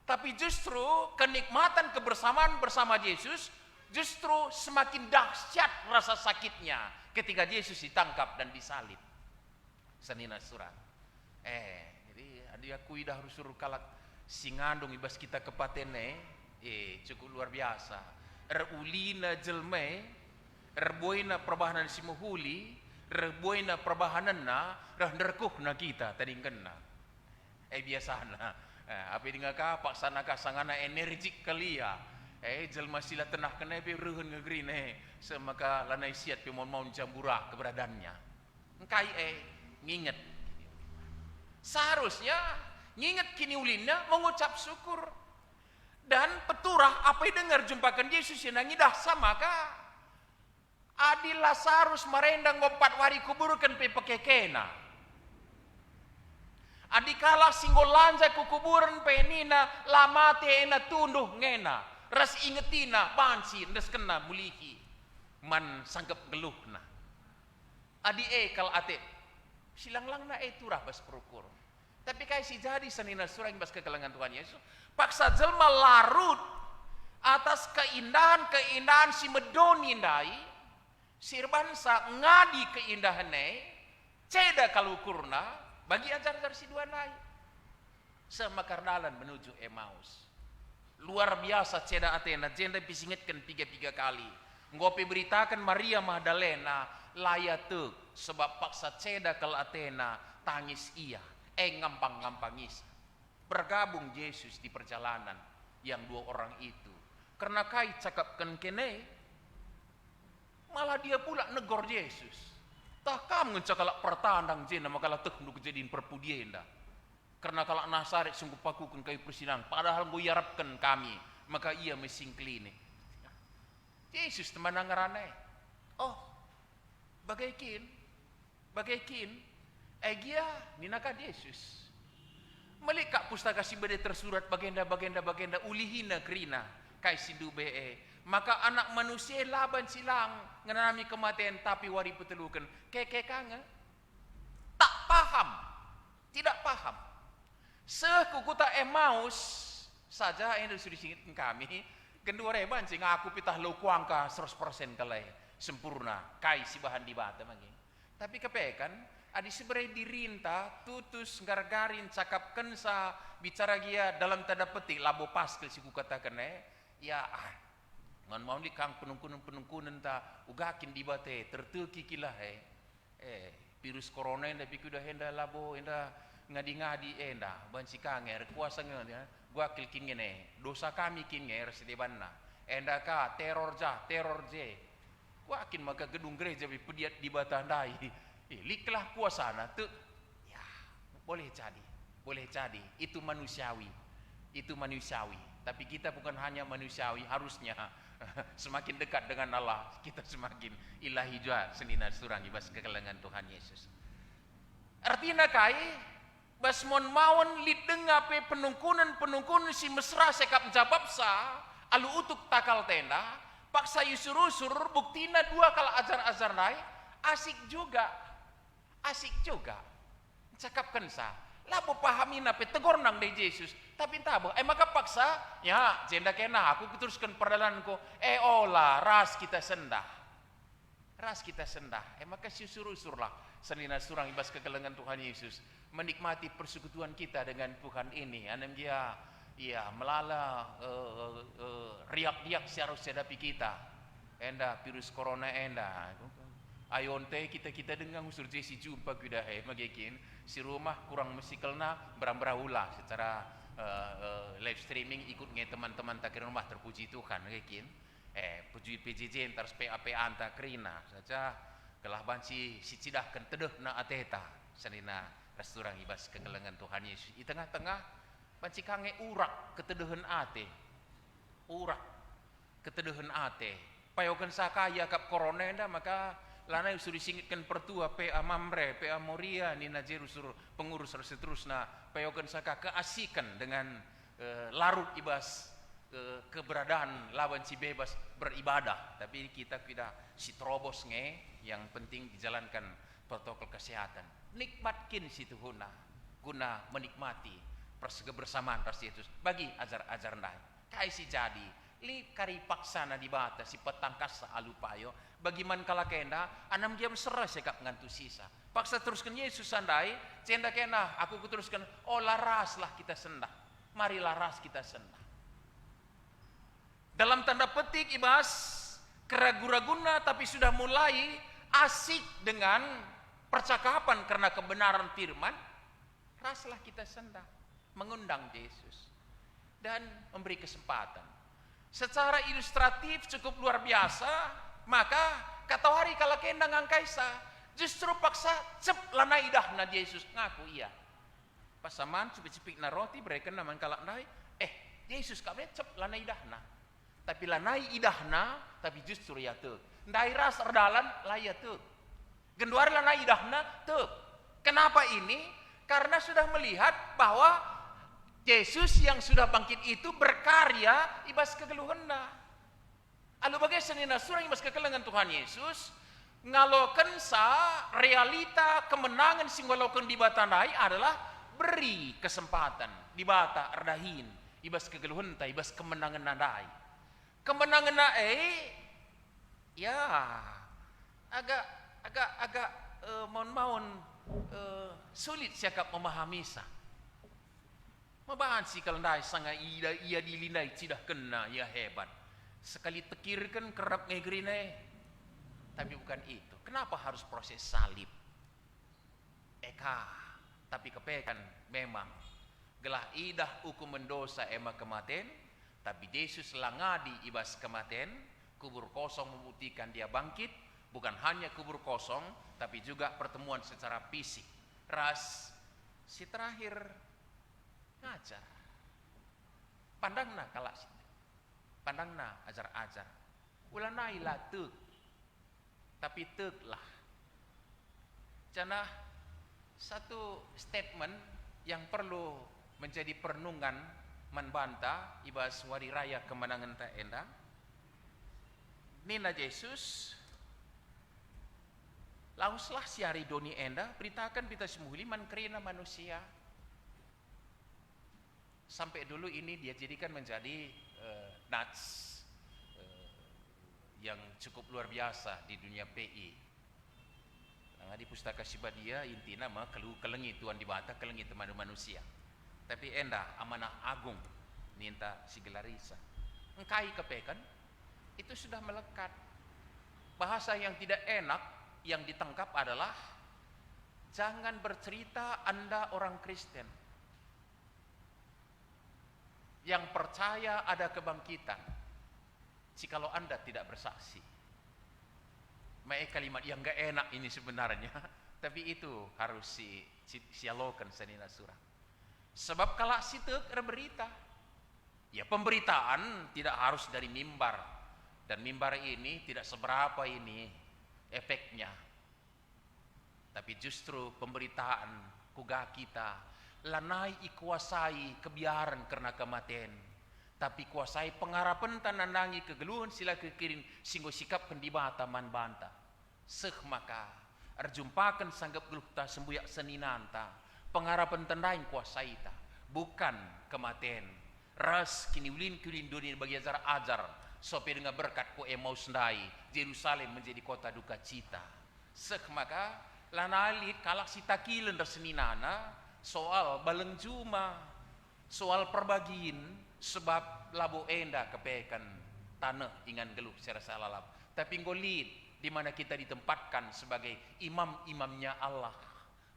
Tapi justru kenikmatan kebersamaan bersama Yesus justru semakin dahsyat rasa sakitnya ketika Yesus ditangkap dan disalib. Sanina surat. Jadi adiakui dah harus suruh kalak singandung ibas kita kepatene cukup luar biasa. Ulina jelme boina perbahanan si muhuli boina perbahananna nderkuhna kita tadi kena biasana apa dengan ka paksana ka sangana energik kalia jelma sila tenah kena pe reuheun ngegrin semaka lanai siat pe mon jambura keberadaannya engkai nginget seharusnya nginget kini ulinnya mengucap syukur dan peturah apa yang dengar jumpakan Yesus yang nangidah sama ka Adi Lazarus merendang 4 hari kuburkan pe pekekena. Adi kala singgolanja kukuburan pe nina lamate ena tunduh ngena. Ras ingetina bansi ndes kena mulihi. Man sangkep geluhna. Adi kal ate silang-lang na turah bas perukur. Tapi kai si jadi sanina surang bas kekelengan Tuhan Yesus. Paksa jelma larut atas keindahan si medoni ndai. Sirbansa ngadi keindahannya ceda kalukurna bagi ajar-ajar si dua nai semakardalan menuju Emmaus luar biasa ceda Athena jenda pisingetkan 3 kali ngopi beritakan Maria Magdalena layatuk sebab paksa ceda kal Athena tangis ia ngampang-ngampangis bergabung Yesus di perjalanan yang 2 orang itu karena kai cakapkan kene malah dia pula negor Yesus. Tak kamu ngecakala pertandang jena makalah teknu kejadian perpudienda. Karena kalau Nasaret sungguh pakukan kayu persidangan. Padahal gue yarapkan kami. Maka ia mesingkline. Yesus teman ngarane. Oh, bagaikin. Egia ninaka Yesus. Melika pustaka si bede tersurat bagenda ulihina krina. Kai sindu maka anak manusia laban silang ngenami kematian tapi wari petelukan kekekanga tidak paham sekukuta Emmaus saja yang sudah disingitkan kami kedua reban sehingga aku pitah lo kuangka 100% kalai sempurna kai si bahan di bata mangi tapi kepekan adi seberai dirinta tutus gargarin cakap kensa bicara gia dalam tanda petik labo paskel si ku katakan ya ngan mau di kang penungkunan ta ugakin di bate terteki kilah virus corona enda pikuda henda labo enda ngadi enda bansi kanger kuasa ngene gua kilkin ngene dosa kami kinger sedebanna enda ka teror je gua akin maka gedung gereja pediat di batandai liklah kuasana tu ya boleh jadi itu manusiawi tapi kita bukan hanya manusiawi harusnya semakin dekat dengan Allah kita semakin ilahi juga senina surang ibas kekelengan Tuhan Yesus artinya kai Bas mon mawon lid denga pe penungkunan si mesra sekap jabab sa, alu utuk takal tenda, paksa yusur-usur buktina dua kala ajar-ajar nai, asik juga. Cakapkan sa, labo pahami na pe tegor nang de Yesus, tapi tabo, maka paksa, ya jenda kena aku teruskan perdalan ko, olah ras kita sendah, maka yusur-usur lah, senina surang ibas kegelengan Tuhan Yesus, menikmati persekutuan kita dengan Tuhan ini, anem dia, ya melala riak-riak seharus hadapi kita, enda virus corona enda. Ayonte kita dengar usur Jesi jumpa kuda magikin si rumah kurang musikalna berambrahula secara live streaming ikut nge teman-teman tak rumah terpuji Tuhan magikin puji PJJ entar PAP anta krina saja kelah banci si cidah ken tedeh na ateta sanina restoran ibas kegelengan Tuhan Yesus di tengah-tengah banci kange urak ketedehen ate payokan sakaya kap corona enda maka lana usur disingitkan pertua PA Mamre, PA Moria, Nina Jeru suruh pengurus seterusnya payokan saka keasikan dengan larut ibas keberadaan lawan si bebas beribadah, tapi kita si terobos yang penting dijalankan protokol kesehatan. Nikmatkin situ guna menikmati kebersamaan Yesus bagi ajar-ajar nah. Kai si jadi li kari paksana di bata si petangkas alupayo bagiman kala kenda anam jam seras sekap ngantu sisa paksa teruskan Yesus sandai cenda kena aku teruskan laras lah kita sendah mari laras kita sendah dalam tanda petik ibas keragu-raguna tapi sudah mulai asik dengan percakapan karena kebenaran firman raslah kita sendah mengundang Yesus dan memberi kesempatan secara ilustratif cukup luar biasa, maka kata hari kalau kena ngangkaisa justru paksa cep lana idahna Yesus ngaku iya. Pasaman cepik-cepik na roti mereka naman kalak nai, Yesus kabeh cep lana idahna. Tapi lana idahna tapi justru ya tuh. Ndai ras erdalan lah ya tuh. Genduar lana idahna tuh. Kenapa ini? Karena sudah melihat bahwa Yesus yang sudah bangkit itu berkarya ibas kegeluhanna. Alu bagai senina surang ibas kegelengan Tuhan Yesus ngaloken sa realita kemenangan sing walaupun di batanai adalah beri kesempatan di bata erdahin ibas kegeluhan ta ibas kemenangan nadai. Kemenangan ya agak mohon sulit siakap memahami sa. Mabahan si kalendai sanga ia dilindai cidah kena ia hebat. Sekali tekirkan kerap ngegrine. Tapi bukan itu. Kenapa harus proses salib? Tapi kepekan memang gelah idah hukum mendosa ema kematen, tapi Yesus langadi ibas kematen, kubur kosong membuktikan dia bangkit, bukan hanya kubur kosong, tapi juga pertemuan secara fisik. Ras si terakhir ngajar pandangna kalak pandangna ajar-ajar ulanai lah tuk tapi tuk lah cana satu statement yang perlu menjadi perenungan membantah ibas wari raya kemenangan tak enda nina Yesus lauslah siari doni enda beritakan kita semuhli man kerina manusia sampai dulu ini dia jadikan menjadi nats yang cukup luar biasa di dunia PI. Nah, di pustaka Sibadia inti nama kelengi Tuhan di bata kelengi teman manusia. Tapi enda amanah agung minta si gelarisa. Engkai kepekan itu sudah melekat. Bahasa yang tidak enak yang ditangkap adalah jangan bercerita Anda orang Kristen yang percaya ada kebangkitan jikalau Anda tidak bersaksi. Kalimat yang gak enak ini sebenarnya, tapi itu harus sialokan senina surah. Sebab kalau situ berita, ya pemberitaan tidak harus dari mimbar, dan mimbar ini tidak seberapa ini efeknya. Tapi justru pemberitaan kuga kita lanai ikuasai kebiaran karena kematian, tapi kuasai pengharapan tanandangi kegeluhan sila kekirin singgo sikap pendibata man banta. Seh maka arjumpakan sanggap geluh ta sembuyak seninanta, pengharapan tandain kuasai ta, bukan kematian. Ras kini ulin dunia bagi ajar sopi dengan berkat ko emau sendai Yerusalem menjadi kota duka cita. Sek maka lanali kalak sitakilen terseninana soal baleng juma, soal perbagiin sebab labo enda kepekan tanah ingan geluh secara salalap. Tapi ngolit di mana kita ditempatkan sebagai imam-imamnya Allah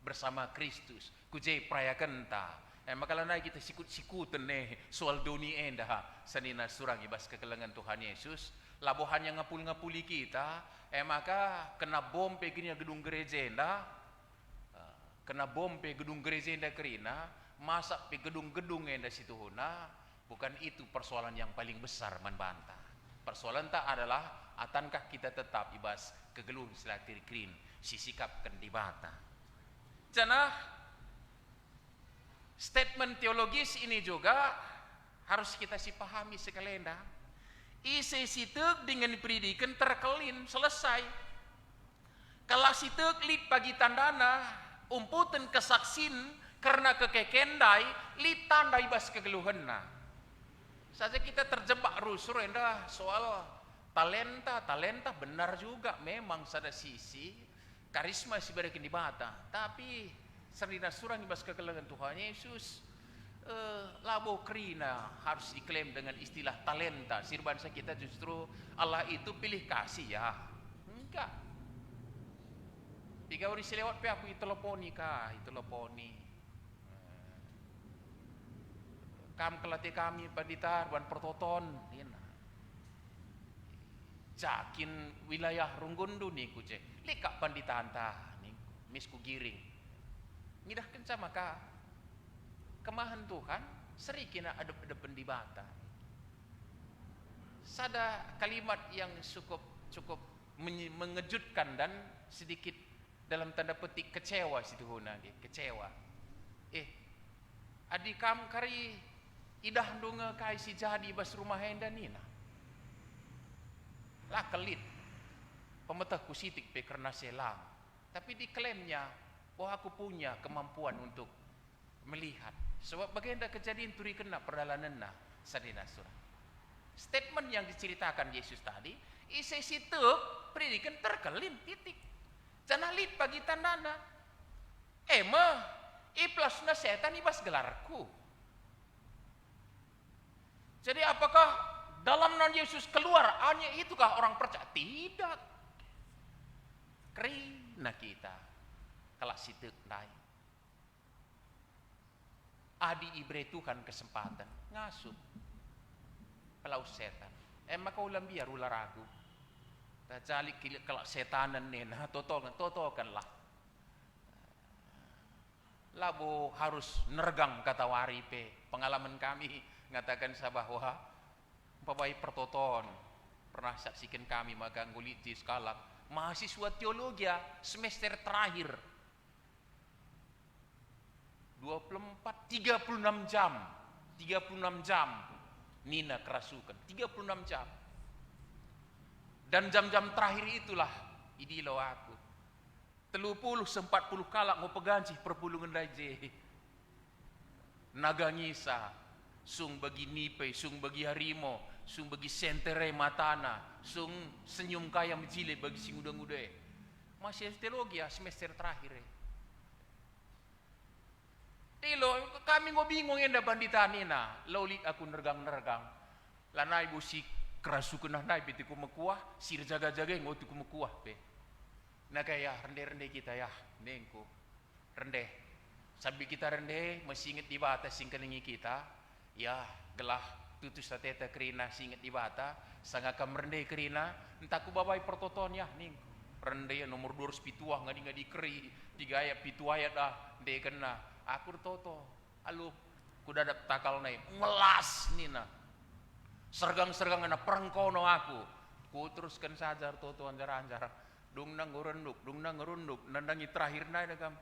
bersama Kristus. Kujai prayakan ta. Maka lanai kita sikut-sikutan soal doni enda sanina surang ibas kekelengan Tuhan Yesus. Labohan yang ngapuli kita, maka kena bom pe gini gedung gereja enda, kena bom pe gedung gereja enda kerina, masak pe gedung-gedung enda situ huna, bukan itu persoalan yang paling besar man banta. Persoalan tak adalah atankah kita tetap ibas kegeluh selatir krin, si sikap kendibata. Janah statement teologis ini juga harus kita pahami sekalenda. Isi sitek dengan pendidikan terkelin selesai. Kalau sitek lit pagi tandana umputan kesaksin karena kekekendai lit tandai bas kegeluhanna. Saja kita terjebak rusur endah soal talenta benar juga memang sada sisi karisma si berikan di bata, tapi serina surang ibas kekelengan Tuhan Yesus labo krina harus diklaim dengan istilah talenta. Sirbansa kita justru Allah itu pilih kasih ya. Enggak. 3 hari selewat pe aku iteloponi kah, iteloponi. Kam kelate kami panditar wan pertoton dina. Jakin wilayah Runggundu nih kuce. Lika panditan tah nih misku giring. Ngidah kenca maka kemahan Tuhan seri kena ada pendibata. Sada kalimat yang cukup mengejutkan dan sedikit dalam tanda petik kecewa situ huna kecewa. Adi kam kari idah dunga kai si jadi bas rumah henda nina. Lah kelit pemetah kusitik pe karena selang. Tapi diklaimnya bahwa aku punya kemampuan untuk melihat. Sebab bagaimana kejadian turi kena perjalanan sadina surah. Statement yang diceritakan Yesus tadi, isi situ pendidikan terkelin titik. Jangan lit pagi tandana. Iplasna setan ibas gelarku. Jadi apakah dalam nama Yesus keluar hanya itukah orang percaya? Tidak. Kerina kita kalau situ naik. Adi ibre Tuhan kesempatan ngasup kalau setan maka ulam biar ular ragu tajalik kalau setanan nena totokanlah labo harus nergang kata waripe. Pengalaman kami ngatakan bahwa papai pertoton pernah saksikan kami magang gulit di sekolah mahasiswa teologi semester terakhir 36 jam Nina kerasukan 36 jam dan jam-jam terakhir itulah idilo aku 30-40 kalak mau pegancih perpulungan daje naga ngisa sung bagi nipe sung bagi harimau sung bagi sentere matana sung senyum kaya menjile bagi sing udah-udah masih teologi semester terakhir Tilo, kami ngo bingung enda banditanina. Loli aku nergang-nergang. Lanai busik kerasukan nai beti ku mekuah, sir jaga-jaga ngo tu ku mekuah pe. Nah kaya rende-rende kita ya, nengku. Rende. Sambil kita rende, masih ingat di bata singkelingi kita. Ya, gelah tutus tateta kerina singet di bata, sangakam rende kerina, entah ku babai pertoton ya, nengku. Rende nomor 2 pituah ngadi-ngadi keri, 3 ayat pitu ayat dah, de kena. Aku toto, alu kuda ada takal naik, melas nina, sergang-sergang na perengkono aku, ku teruskan sajar toto anjar-anjar, dung nang ngerunduk, nandangi terakhir naik dagam,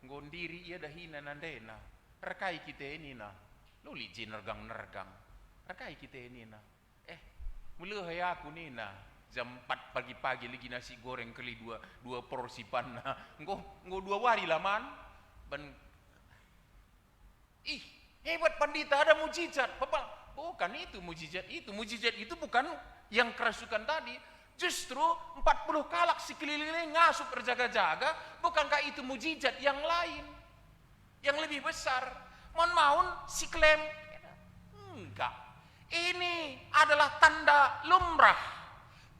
ngondiri ia dah hina nandena, rekai kita ini na, lu licin nergang, rekai kita ini na, mulai aku nih na, jam 4 pagi-pagi lagi nasi goreng kali dua porsi panna, nggo 2 hari lah man, hebat pandita ada mujizat, Bapak, bukan itu mujizat itu bukan yang kerasukan tadi, justru 40 kalak sekelilingnya ngasup berjaga-jaga, bukankah itu mujizat yang lain? Yang lebih besar, mohon si klaim, enggak. Ini adalah tanda lumrah,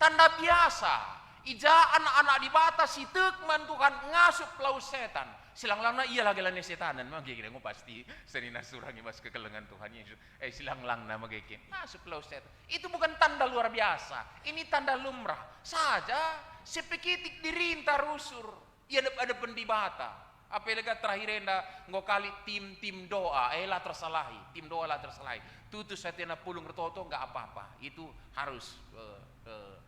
tanda biasa. Ija anak-anak di batas sitek Tuhan ngasup laut setan. Silang-langna iya lagi lane setanan, magi kira pasti senina surangi mas kekelengan Tuhan Yesus. Silang-langna magi ngasup laut setan. Itu bukan tanda luar biasa, ini tanda lumrah. Saja sepekitik dirintar rusur, ia ada pendibata. Apa yang terakhir enda ngokali tim doa, tim doa lah tersalahi. Tutus hatiana pulung retoto nggak apa-apa. Itu harus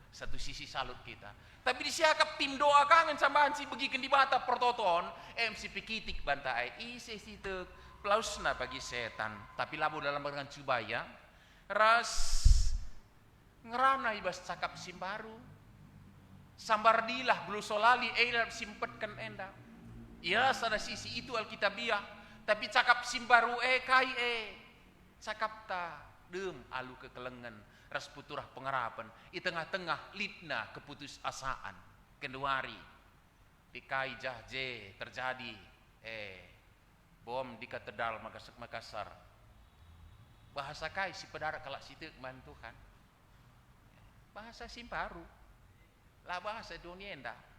satu sisi salut kita. Tapi disiakap tim doa kangen sama ansi begiken di bata pertoton, MC pikitik bantai, isi situ plausna bagi setan. Tapi labu dalam dengan cubaya, ras ngerana ibas cakap simbaru, sambardilah belu solali, simpetkan enda. Ya, sada sisi itu Alkitabiah, tapi cakap simbaru cakap ta dem alu kekelengan ras puturah pengarapan di tengah-tengah litna keputusasaan kenduari di kai jahje terjadi bom di katedral Makassar bahasa kai si pedara kalak situ man Tuhan bahasa simbaru lah bahasa dunia endah.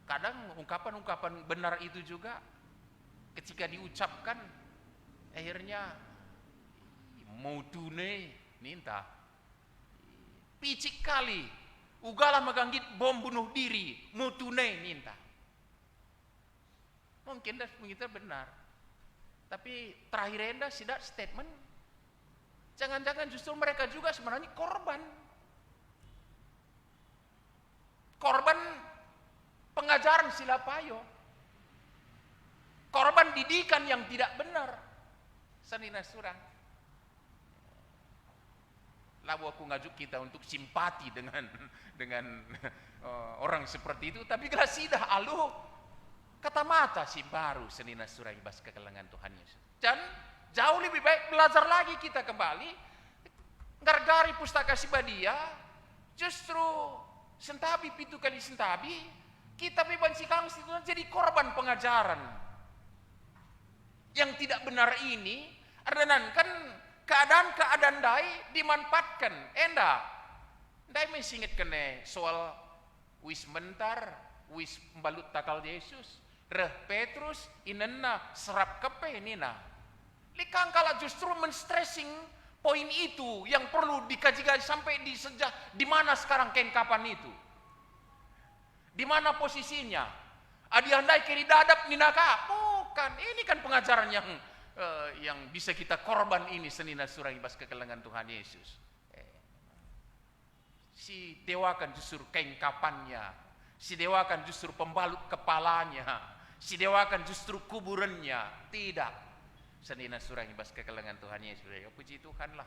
Kadang ungkapan-ungkapan benar itu juga ketika diucapkan akhirnya mau tunai ninta picik kali ugalah maganggit bom bunuh diri mau tunai ninta mungkin dah kita benar tapi terakhir enda sidak statement jangan-jangan justru mereka juga sebenarnya korban pengajaran silapayo, korban didikan yang tidak benar. Sanina surang. Lalu aku ngajuk kita untuk simpati dengan orang seperti itu, tapi glasidah alu kata mata si baru sanina surang ibas kekelengan Tuhan Yesus. Dan jauh lebih baik belajar lagi kita kembali gargari pustaka Sibadia, justru sentabi pitu kali sentabi kita bebansikan jadi korban pengajaran yang tidak benar ini. Ardanan kan keadaan dai dimanfaatkan. Dai mesingit kene soal wis mentar, wis membalut takal Yesus. Reh Petrus inenna serap kepe nina. Likang kala justru menstressing poin itu yang perlu dikaji sampai di sejak di mana sekarang kapan itu. Di mana posisinya? Adiandai kiri dadap ninaka? Bukan. Ini kan pengajaran yang bisa kita korban ini senina surah ibas kekelengan Tuhan Yesus. Si dewakan justru kengkapannya, si dewakan justru pembalut kepalanya, si dewakan justru kuburannya. Tidak. Senina surah ibas kekelengan Tuhan Yesus. Ya puji Tuhan lah.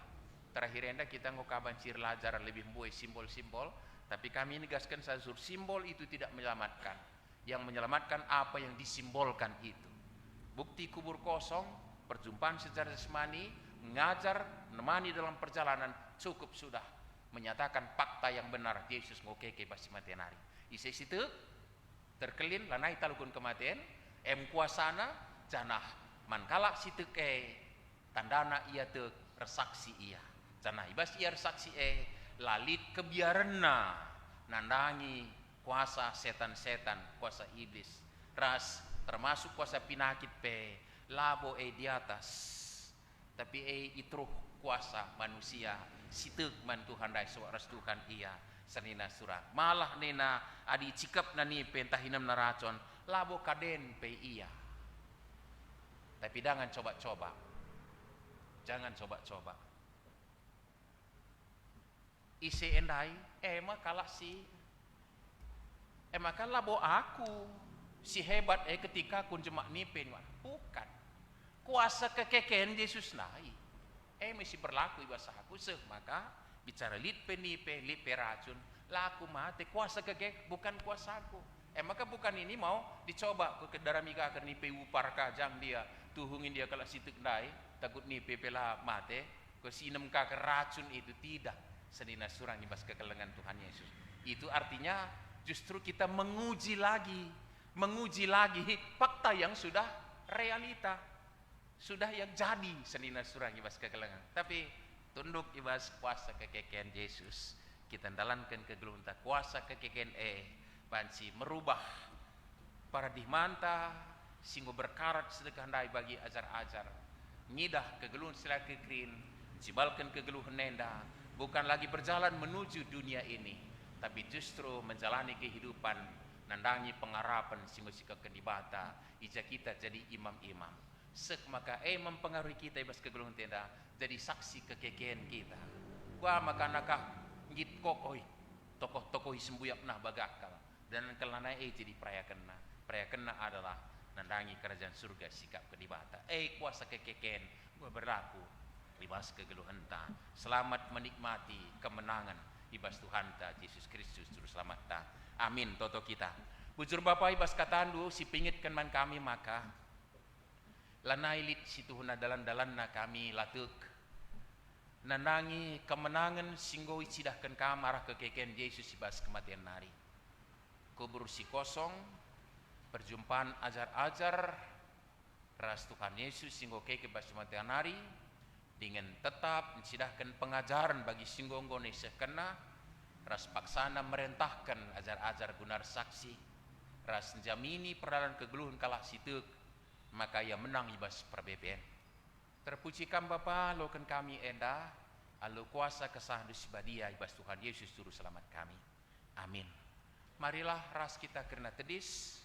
Terakhir enda kita ngokaban cirlajar lebih buai simbol-simbol. Tapi kami negaskan sazur simbol itu tidak menyelamatkan. Yang menyelamatkan apa yang disimbolkan itu. Bukti kubur kosong, perjumpaan secara jasmani, mengajar, menemani dalam perjalanan cukup sudah menyatakan fakta yang benar. Yesus ngokeke pasti mateanari. Isi situ terkelin lanai talukun kematian, kuasana janah mankala situ tandana ia te resaksi ia. Janah ibas ia resaksi lalit kebiaranna nandangi kuasa setan-setan, kuasa iblis, ras termasuk kuasa penyakit labo di atas, tapi itruh kuasa manusia, sitek man Tuhan dai suaras Tuhan ia senina surah. Malah nena adi cikap nani pentahinam naracon, labo kaden ia. Tapi jangan coba-coba, jangan coba-coba. Isi endai, kalah si, kan labo aku, Si hebat ketika kun cuma nipe, bukan. Kuasa kekekehan Yesus naik. Mesti berlaku ibas aku maka bicara lipe nipe, lipe racun, laku mati kuasa kekek bukan kuasaku. Maka bukan ini mau dicoba ke daramika ke nipe upar kajang dia, tuhungin dia kalau situ kendai, takut nipe pela mate, ke sinem ke racun itu tidak. Senina surang ibas kekelengan Tuhan Yesus. Itu artinya justru kita menguji lagi fakta yang sudah realita, sudah yang jadi senina surang ibas kekelengan. Tapi tunduk ibas kuasa kekekehan Yesus, kita dalankan kegelunta kuasa kekekehan banci merubah paradigmanta singgo berkarat sedekah handai bagi ajar-ajar ngidah kegeluhan sila kekrin cibalkan kegeluhan nenda, bukan lagi berjalan menuju dunia ini, tapi justru menjalani kehidupan nandangi pengharapan singgo sika kedibata ija kita jadi imam-imam maka mempengaruhi kita ibas kegeluhan tenda jadi saksi kekekehan kita. Wah maka nakah ngit kokoi tokoh-tokoh sembuyak nah bagakal dan kelana jadi prayakenna adalah nandangi kerajaan surga sikap kedibata kuasa kekekehan gua berlaku ibas kegeluhan ta selamat menikmati kemenangan ibas Tuhan ta Yesus Kristus terus selamat ta. Amin toto kita. Bujur Bapa ibas katandu si pingitkan man kami maka lanai lit situ huna dalan-dalan na kami latuk nanangi kemenangan singgo icidahkan kami arah kekekehan Yesus ibas kematian nari. Kubur si kosong perjumpaan ajar-ajar ras Tuhan Yesus singgo keke ibas kematian nari dengan tetap mencidahkan pengajaran bagi singgo nggone sekena ras paksana merentahkan ajar-ajar gunar saksi ras jamini perdalan kegeluhan kalah situk maka ia menang ibas perbeben. Terpujikan Bapa lokan kami enda alu kuasa kesah badia ibas Tuhan Yesus juru selamat kami. Amin. Marilah ras kita kerana tedis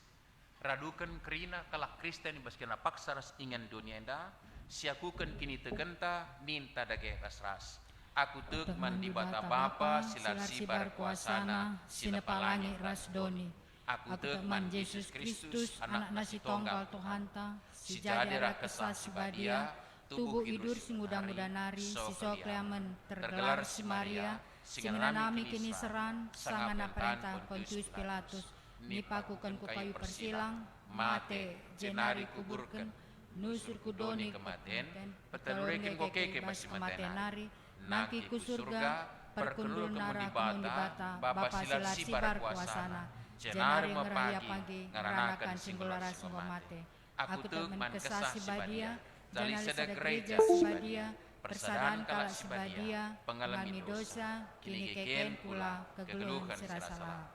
radukan kerina kalak Kristen ibas kena paksa ras ingin dunia enda siakukan kini tegenta minta dage ras aku tek mandi bata Bapa silar sibar kuasana sinepalangi ras doni. Aku tekman Yesus Kristus anak nasi tonggal Tuhanta si jadirah kesah si badia tubuh idur si muda-muda nari si sokleamen tergelar si Maria singana nami kini seran sangana perintah Pontius Pilatus nipakukan ku kayu persilang mate jenari kuburken nusur kudoni kematen petelurekin kokeke basi kematen nari naki ku surga perkundul nara kumun dibata Bapa silar sibar kuasana jenari pagi ngaranakan singgulara singgo mate aku teman kesah si badia jali sedek gereja si badia persadaan kalak si badia pengalami dosa kini keken pula kegeluhan sirasala.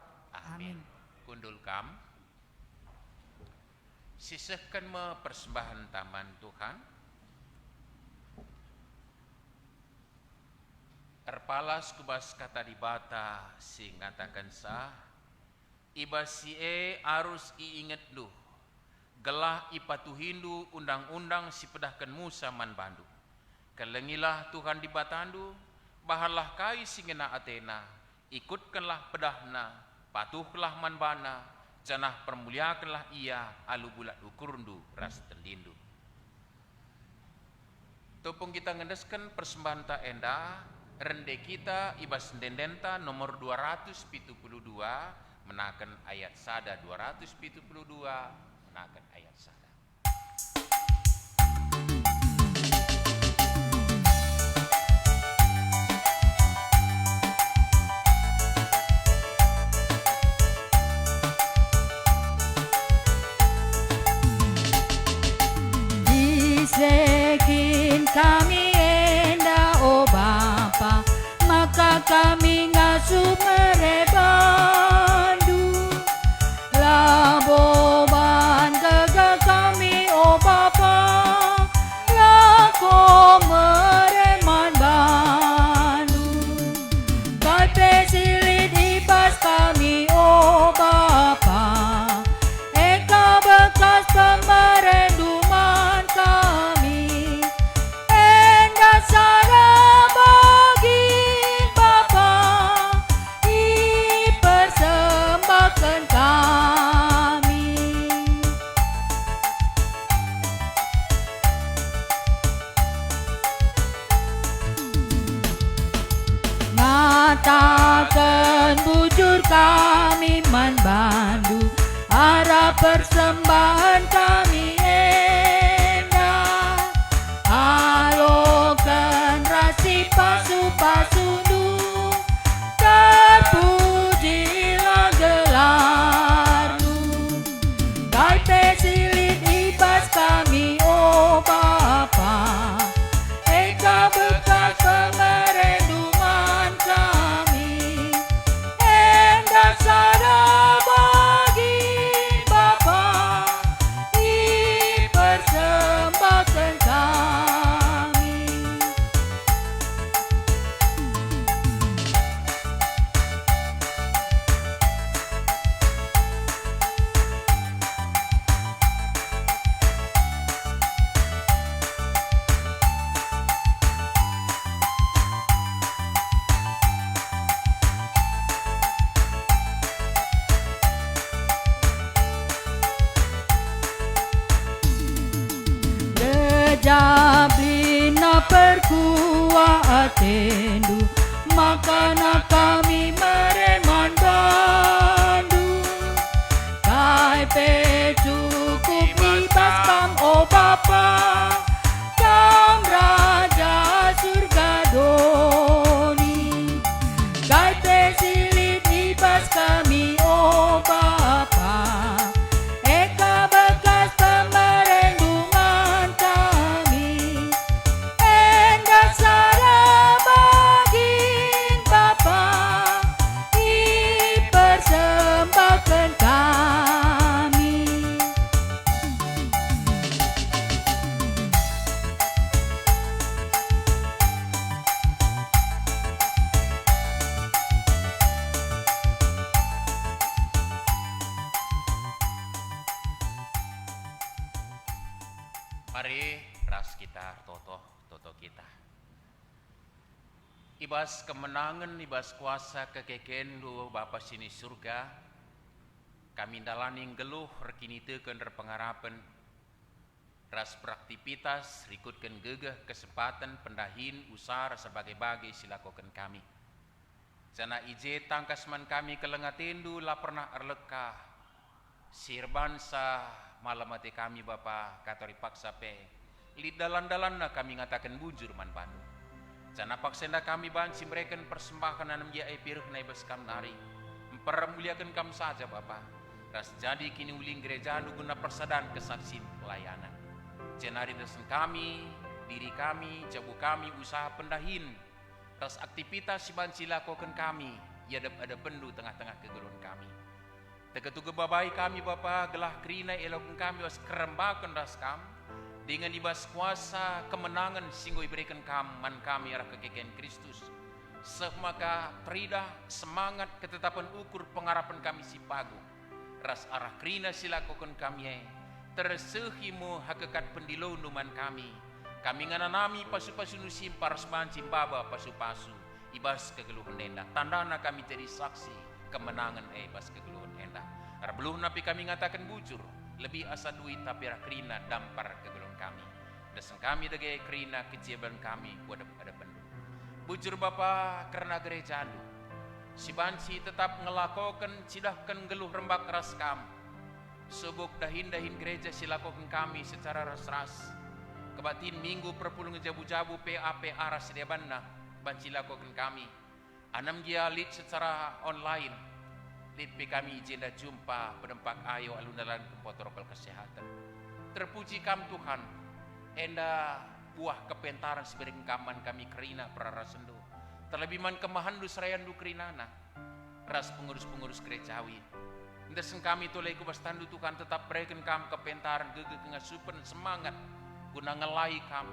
Amin. Kundul kam sisihkan me persembahan taman Tuhan erpalas kubas kata dibata sing ngatakan sah ibasi arus iinget lu gelah ipatu Hindu undang-undang si pedahkan Musa man bandu kelengilah Tuhan di batandu bahalah kai singena Athena ikutkanlah pedahna patuhlah man bana janah permuliakanlah ia alu bulat ukurundu ras terlindu. Topung kita ngendeskan persembahan ta enda rende kita ibas dendenta nomor 272 menakan ayat sada 272 menakan ayat sada. Disekin kami enda o Bapa maka kami ngasuh merebandu laboban kegagalan persembahan kami endah, halokan rasi pasu-pasu terpujilah gelar-Mu. Kau pesilit ibas kami, oh Bapa, Eka bekas pemerenduman kami, endah sada bagi Bapa, dipersembahkan kami. Jablina perkuah atendu, makana kami mereman bandu. Kai pe cukup ibas kam, oh Bapa, kam Raja surga doni. Kai pe silit ibas kami, oh Bapa, Eka bekas pemerendungan kami, endah sada bagi Bapa, dipersembahkan kami. Mari ras kita toto kita. Ibas kemenangan, ibas kuasa kekeken lu Bapa sini surga. Kami dalani geluh rekini teukeun pengarapan. Ras beraktivitas rikutkeun geugeuh kesempatan pendahin usaha sebagai bagi silakokeun kami. Jana ije tangkasman kami kelengatendu la pernah erlekah. Sirbansa malamati kami Bapa katori paksa pe. Lid dalan-dalanna kami ngatakan bujur man bandu. Jana paksenda kami banci mereken persembahan anam ya epirh na ibas kam nari. Mempermuliakan kam saja Bapa. Ras jadi kini uling gereja anu guna persadan kesaksian pelayanan. Jenari desen kami, diri kami, jabu kami usaha pendahin. Ras aktivitas si banci lakokan kami. Ya ada pendu tengah-tengah kegelun kami. Tegetuge babai kami Bapa gelah kerina elokun kami was kerembakan ras kam. Dengan ibas kuasa kemenangan singgo iberikan man kami arah kekeken Kristus. Semaka teridah semangat ketetapan ukur pengharapan kami si pagu. Ras arah kerina silakokan kami tersehimu hakikat pendilo numan kami. Kami ngananami pasu-pasu nusim paras bancim baba pasu-pasu. Ibas kegeluhan endah. Tandana kami jadi saksi kemenangan ibas kegeluhan endah. Arbluh napi kami ngatakan bujur. Lebih asa duit tapi arah kerina dampar kegeluhan kami. Desen kami dege kerina keciaban kami kuada ada pendu. Bujur Bapa karena gereja anu. Si banci tetap ngelakokan cidahkan geluh rembak ras kam. Subuk dahin-dahin gereja silakokan kami secara ras-ras. Kebatin minggu perpulung jabu-jabu PAP aras sedebanna banci lakokan kami. Anam dia lid secara online. Lid kami izin dah jumpa pedempak ayo alun-alun protokol kesehatan. Terpuji kam Tuhan, enda buah kepentaran sebagai kaman kami kerina prarasendo. Terlebih man kemahandu serayandu kerinana, ras pengurus-pengurus gerejawi. Ndesen kami toleh kubastandu Tuhan tetap berikan kam kepentaran gegeh ngasupen semangat guna ngelai kam.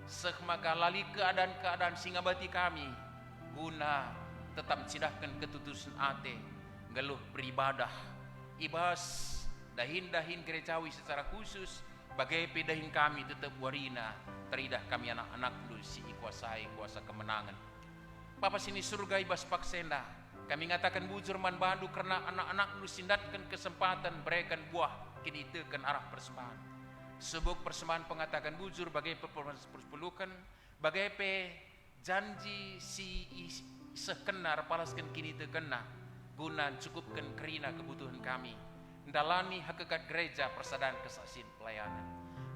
Sehmaga lali keadaan-keadaan singabati kami guna tetap cidahkan ketutusan ate geluh beribadah ibas dahin-dahin gerejawi secara khusus bagai pedahin kami tetap warina teridah kami anak-anak dulu si kuasai kuasa kemenangan. Bapa sini surga ibas paksenda kami ngatakan bujur man bandu karena anak-anak dulu sindatkan kesempatan berikan buah kini tekan arah persembahan. Sebuk persembahan pengatakan bujur bagai perpelukan bagai pe janji si sekenar palaskan kini tekena guna cukupkan kerina kebutuhan kami. ndalani hakikat gereja persadaran kesaksian pelayanan.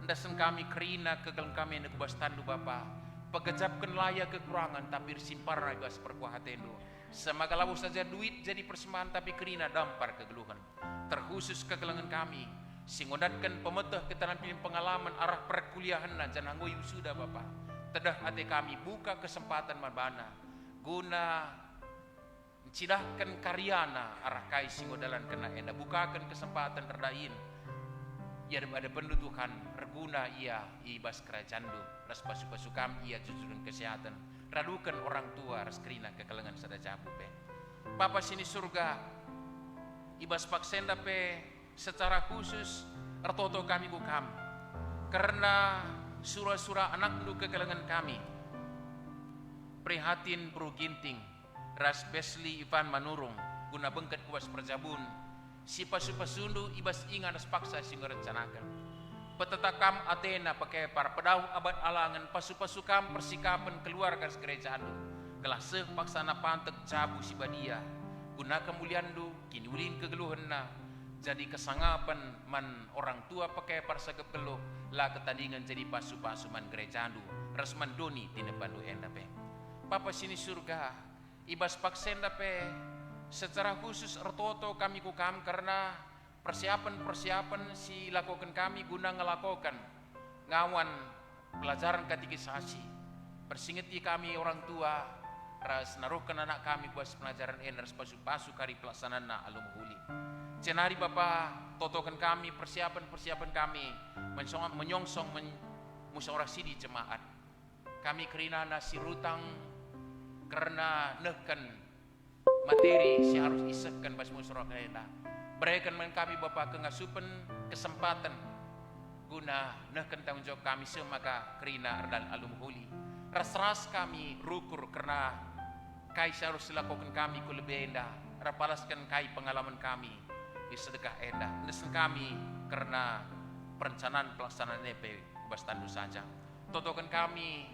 Ndasen kami kerina kegelang kami nekubas tandu Bapa, pegejapkan laya kekurangan tapi simpar ibas perkuahatendu. Semagalawu saja duit jadi persembahan tapi kerina dampar kegeluhan. Terkhusus kegelangan kami, singodatkan pemetah keterampilan pengalaman arah perkuliahan na jananggo sudah Bapa. Tedah hati kami buka kesempatan mabana guna cidahkan karyana arah kai singodalan kena enda bukakan kesempatan terdain ia ada pendudukan reguna ia ibas kerajaan do ras pasu-pasukam ia jujurun kesehatan radukan orang tua ras kerina kekelengan sada jabu pe Bapa sini surga ibas paksenda pe secara khusus ertoto kami bukam karena surah-surah anak lu kekelengan kami prihatin Bro Ginting ras Besli Ivan Manurung guna bengket kuas perjabun si pasu-pasundu ibas ingan ras paksa sing rencanakan petetakam Athena pakai para pedau abad alangan pasu-pasukam persikapan keluarga gereja anu gelah seh paksana pantek jabu si badia guna kemuliaan du kini ulin kegeluhanna jadi kesangapan man orang tua pakai parsagap keluh lah ketandingan jadi pasu-pasu man gereja anu ras mandoni tina pandu enda pe Papa sini surga ibas paksenda pe secara khusus ertoto kami kukam karena persiapan si lakukan kami guna ngelakukan ngawan pelajaran katekisasi persingeti kami orang tua ras naruhkan anak kami buat pelajaran ras pasu-pasu kari pelaksanaan alum huli cenari Bapa totokan kami persiapan kami menyongsong musyawarah sidi jemaat kami kerina nasi rutang karena nehkan materi si harus isahkan pas musyawarah kereta berikan kami Bapa kengasupan kesempatan guna nehkan tanggung jawab kami semaka kerina dan alum huli ras kami rukur karena kai harus dilakukan kami ku lebih endah rapalaskan kai pengalaman kami di sedekah endah nesen kami karena perencanaan pelaksanaan EP bastandu saja totokan kami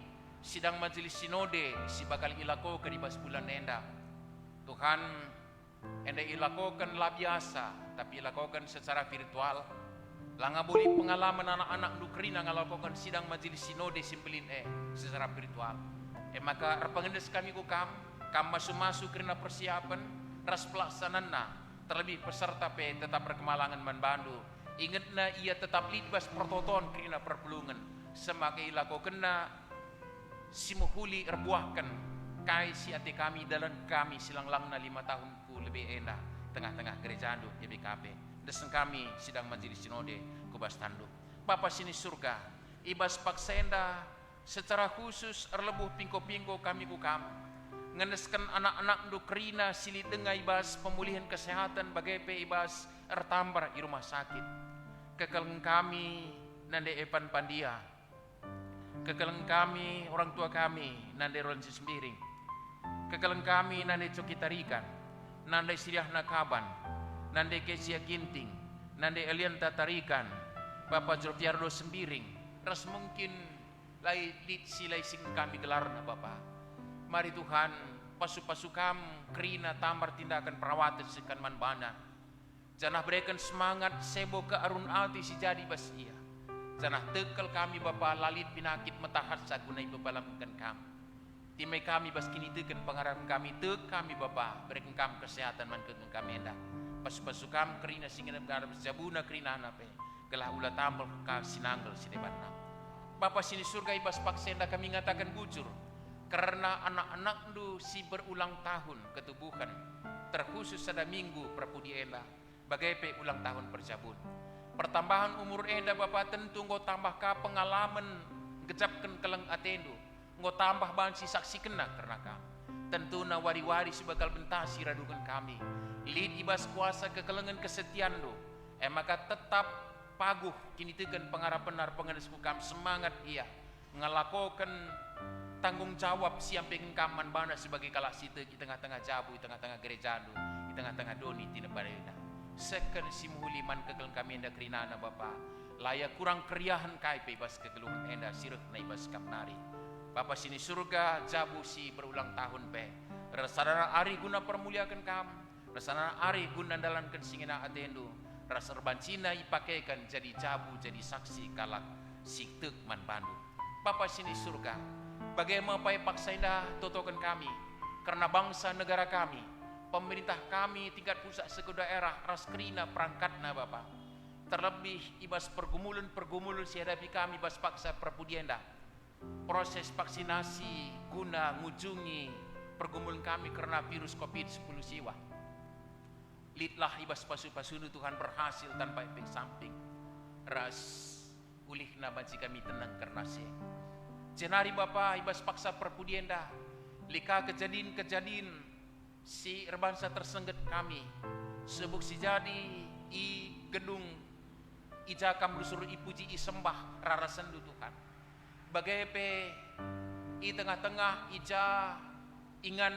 sidang majelis sinode si bakal ilakokan di bas bulan enda Tuhan enda ilakokan lah biasa tapi ilakokan secara virtual langa boleh pengalaman anak-anak nukrina ngalakokan sidang majelis sinode simpelin secara virtual maka repengendes kami ku kam masuk kerana persiapan ras pelaksanana terlebih peserta pe tetap berkemalangan manbandu ingatna ia tetap libas pertoton kerana perpelungan semakai ilakokan simuhuli erbuahkan kai si ati kami dalam kami silang-langna 5 tahunku lebih enak tengah-tengah gereja andu YBKP desen kami sidang majelis sinode kubas tandu Bapa sini surga ibas paksenda secara khusus erlebuh pingko-pingko kami kukam ngeneskan anak-anak du kerina sili dengai ibas pemulihan kesehatan bagai pe ibas ertambar di rumah sakit kekeleng kami nande Evan Pandia kekeleng kami orang tua kami nande Ronsi Sembiring kekeleng kami nande Coki Tarikan nande Siriah Nakaban nande Kesia Ginting nande Elianta Tarikan Bapak Jorfiardo Sembiring ras mungkin lai silai sing kami gelarna Bapak mari Tuhan pasu-pasukam kerina tambar tindakan perawatan sekan manbana janah berikan semangat sebo ke arun alti si jadi bas ia janah tekel kami Bapa lalit pinakit matahat sa gunai bebalamkan kami timai kami bas kini tekan pengarahan kami kami Bapa berikan kami kesehatan mankeun kami endah pasu-pasukam kerina singin garap jabuna kerina nape gelah ulah tambal ka sinanggel si debatna Bapa sini surga ibas paksenda kami ngatakan bujur karena anak-anak du si berulang tahun ketubuhan terkhusus pada minggu prapudi enda bagai pe ulang tahun perjabun pertambahan umur enda Bapak tentu nggo tambah ka pengalaman gejapkan keleng atendu nggo tambah bahan si saksi kena karena kami tentu na wari-wari sebagai bentasi radukan kami lid ibas kuasa kekelengan kesetiaan do maka tetap paguh kini tegan pengharapan pengedes kukam semangat ia ngelakokan tanggung jawab siang pengen kaman bana sebagai kalah site di tengah-tengah jabu di tengah-tengah gereja do di tengah-tengah doni tina barena seken simuhuli man kegeleng kami enda kerinana Bapa layak kurang keriahan kai bebas kegeluhan enda sireh na ibas kapnari Bapa sini surga jabu si berulang tahun pe rasana ari guna permuliakan kam rasana ari guna dalankan singina atendu ras erban Cina ipakaikan jadi cabu jadi saksi kalak siktek man bandu. Bapa sini surga, bagaimana pai paksa indah totokan kami, karena bangsa negara kami, pemerintah kami tingkat pusat seko daerah ras kerina perangkatna Bapa. Terlebih ibas pergumulan sihadapi kami bas paksa perpudienda. Proses vaksinasi guna ngujungi pergumulan kami karena virus COVID-10 siwa. Lidlah ibas pasu-pasunu Tuhan berhasil tanpa efek samping. Ras ulihna banci kami tenang karena jenari Bapa ibas paksa perpudienda. Lika kejadian si erbangsa tersengget kami. Sebuk si jadi i gedung ija kam lusur ipuji i sembah rara sendu Tuhan. Bagaimana i tengah-tengah ija ingan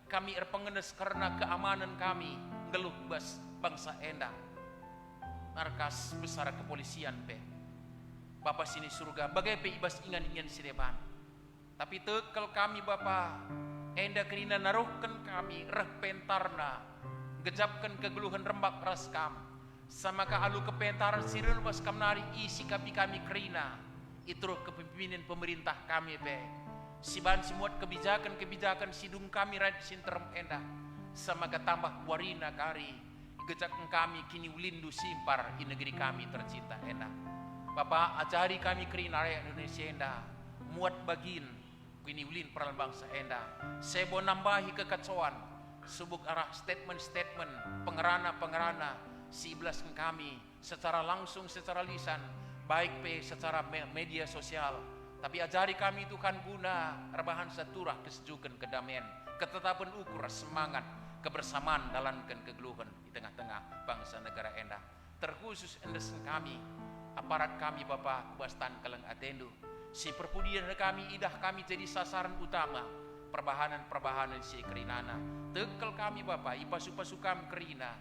kami erpengenes karena keamanan kami geluh bas bangsa enda. Markas besar kepolisian pe. Bapa sini surga, bagaimana ibas ingan-ingan sireban. Tapi tekel kami Bapa, enda kerina naruhkan kami reh pentarna, gejapkan kegeluhan rembak raskam. Sama ka alu kepentaran sirun bas kamnari isi kapi kami kerina. Itruh kepemimpinan pemerintah kami be. Siban semuat kebijakan sidung kami rad sinterem enda. Sama ka tambah warina kari. Gejakkan kami kini ulindu simpar di negeri kami tercinta enda. Bapak ajari kami kerina rakyat Indonesia enda. Muat bagin kini ulin peran bangsa enda. Sebo nambahi kekacauan. Subuk arah statement pengerana si iblaskan kami secara langsung secara lisan. Baik pe secara media sosial. Tapi ajari kami Tuhan guna rebahan saturah kesejukan kedamaian. Ketetapan ukur semangat kebersamaan dalamkan kegeluhan di tengah-tengah bangsa negara enda. Terkhusus endesen kami aparat kami Bapak kubastan kaleng atendu. Si perpudian kami idah kami jadi sasaran utama perbahanan si kerinana. Tekel kami Bapak ipasu-pasu kami kerina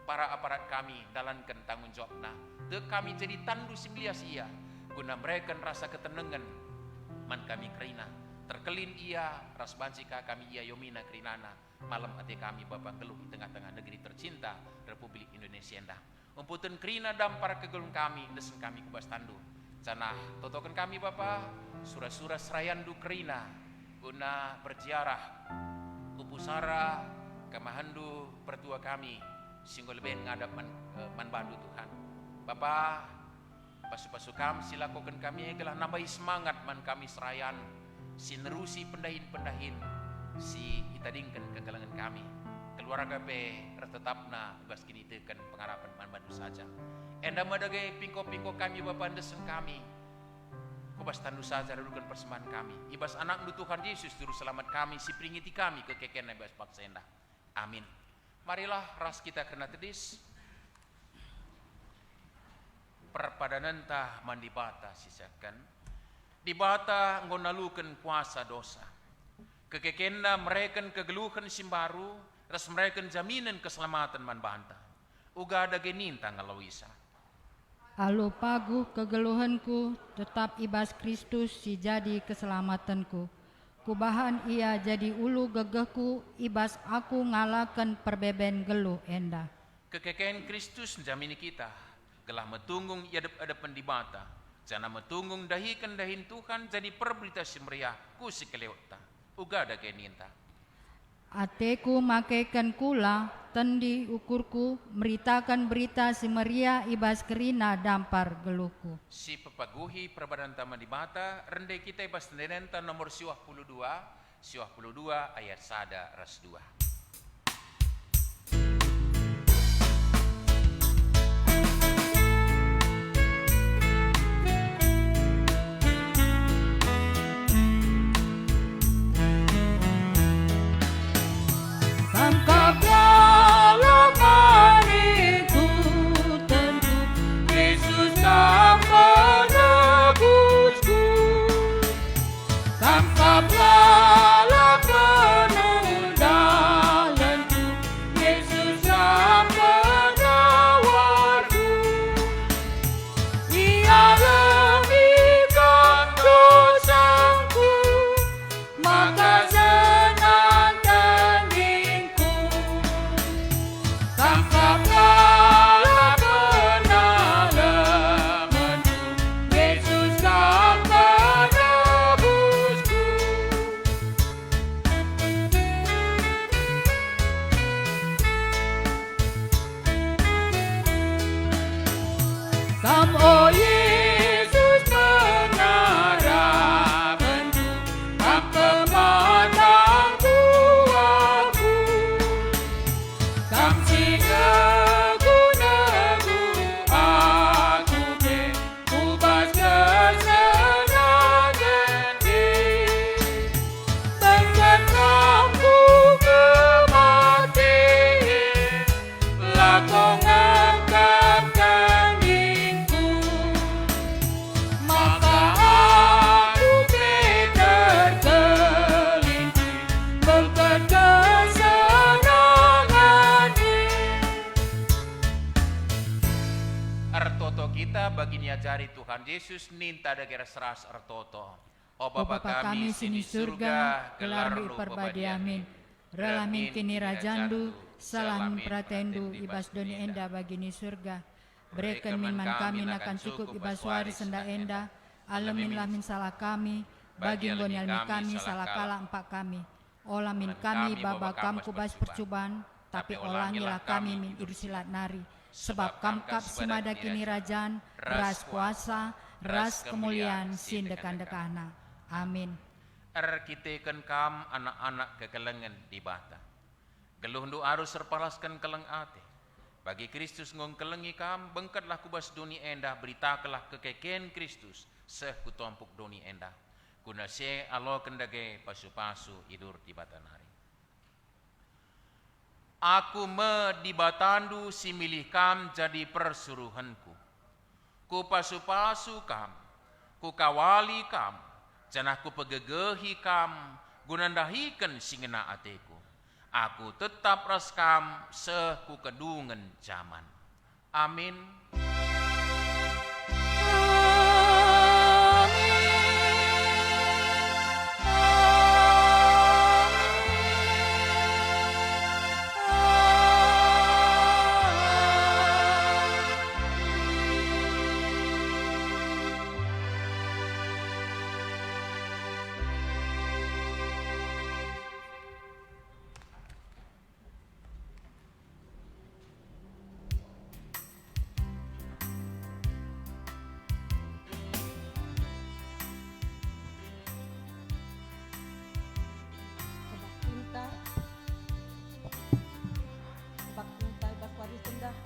para aparat kami dalankan tanggung jawabna. Tek kami jadi tandu simbias ia guna mereka rasa ketenangan man kami kerina. Terkelin ia ras bancika kami ia yomina kerinana. Malam ate kami Bapak geluh di tengah-tengah negeri tercinta Republik Indonesia endah. Umputun kerina dampar kegelun kami desen kami kubas tandu. Canah totokan kami Bapak surah-surah serayandu kerina guna berziarah kupusara kamahandu pertua kami singgol ben ngadap man bandu Tuhan. Bapak pasu-pasu kami silakokan kami gelah nambahi semangat man kami serayan sinerusi pendahin si itadingkan kegalangan kami. Keluarga pe tetapna bas kini tekan pengharapan man bandu saja. Enda madagai pingko-pingko kami Bapak desen kami. Kubas tandu saja rudukan persembahan kami. Ibas anak du Tuhan Yesus juru selamat kami si peringiti kami kekeken ibas paksa endah. Amin. Marilah ras kita kena tedis. Perpadanan tah mandi bata sisakan. Di bata ngonalukan kuasa dosa. Kekekenda mereka kegeluhan simbaru. Ras mereka jaminan keselamatan man banta. Uga ada geninta ngalawisa. Alu paguh kegeluhanku tetap ibas Kristus si jadi keselamatanku. Kubahan ia jadi ulu gegehku ibas aku ngalakan perbeben geluh enda. Kekeken Kristus jamini kita. Gelah metunggung adep-adepan di bata. Jana metunggung dahikan dahin Tuhan jadi perberita simriah kusi kelewata. Uga ada geninta. Ateku makaikan kula, tendi ukurku, meritakan berita si Maria ibas kerina dampar geluhku. Si pepaguhi perbadan taman di mata, rendai kita ibas tendenenta nomor siwah 22 ayat 1 ras 2. Tangkaplah penuh Kam o Yesus pengharapanku, Kam pematang tuaku, Kam singa gunaku, aku ke ubah kesenangan di Bengkatku kematian, lakong angkat kambingku, maka aku tergelincir berkat kesenangan di. Artoto kita bagi niajari Tuhan Yesus ninta daerah seras artoto. O Bapa kami sini surga, gelarlu perbadiamin, relamin kini rajandu, salamin pratendu, ibas doni enda bagini surga. Bereken minman kami nakan cukup ibas wari senda enda, alamin lamin salah kami, bagi boni almi kami salah kala empat kami. Olamin kami baba kam kubas percubaan, tapi olangilah kami min irsilat nari. Sebab kamkap simada kini rajan, ras kuasa, ras kemuliaan sindekan-dekahna. Amin. Kitekan kam anak-anak kekelengan di bata. Geluh ndu arus serpalaskan keleng ate. Bagi Kristus ngong kelengi kam, bengkatlah kubas doni endah, beritakanlah kekeken Kristus, seh kutompuk doni endah. Kuna se alo kendage pasu-pasu idur di bata nari. Aku dibatandu si milih kam jadi persuruhanku. Ku pasu-pasu kam, ku kawali kam, janah ku pegegehi kam, gunandahikan singena ateku. Aku tetap raskam seh ku kedungan zaman. Amin.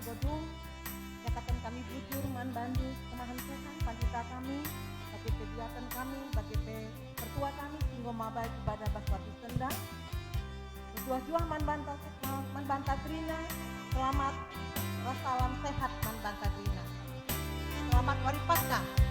Godung, yakatan kami bujur, man bandu, kemahan Tuhan, pandita kami, bagi kegiatan kami, bagi pertua kami, singgo maba ibadah baswati senda. Berjuang man banta Trina, selamat, wassalam sehat man banta Trina. Selamat Hari Paskah.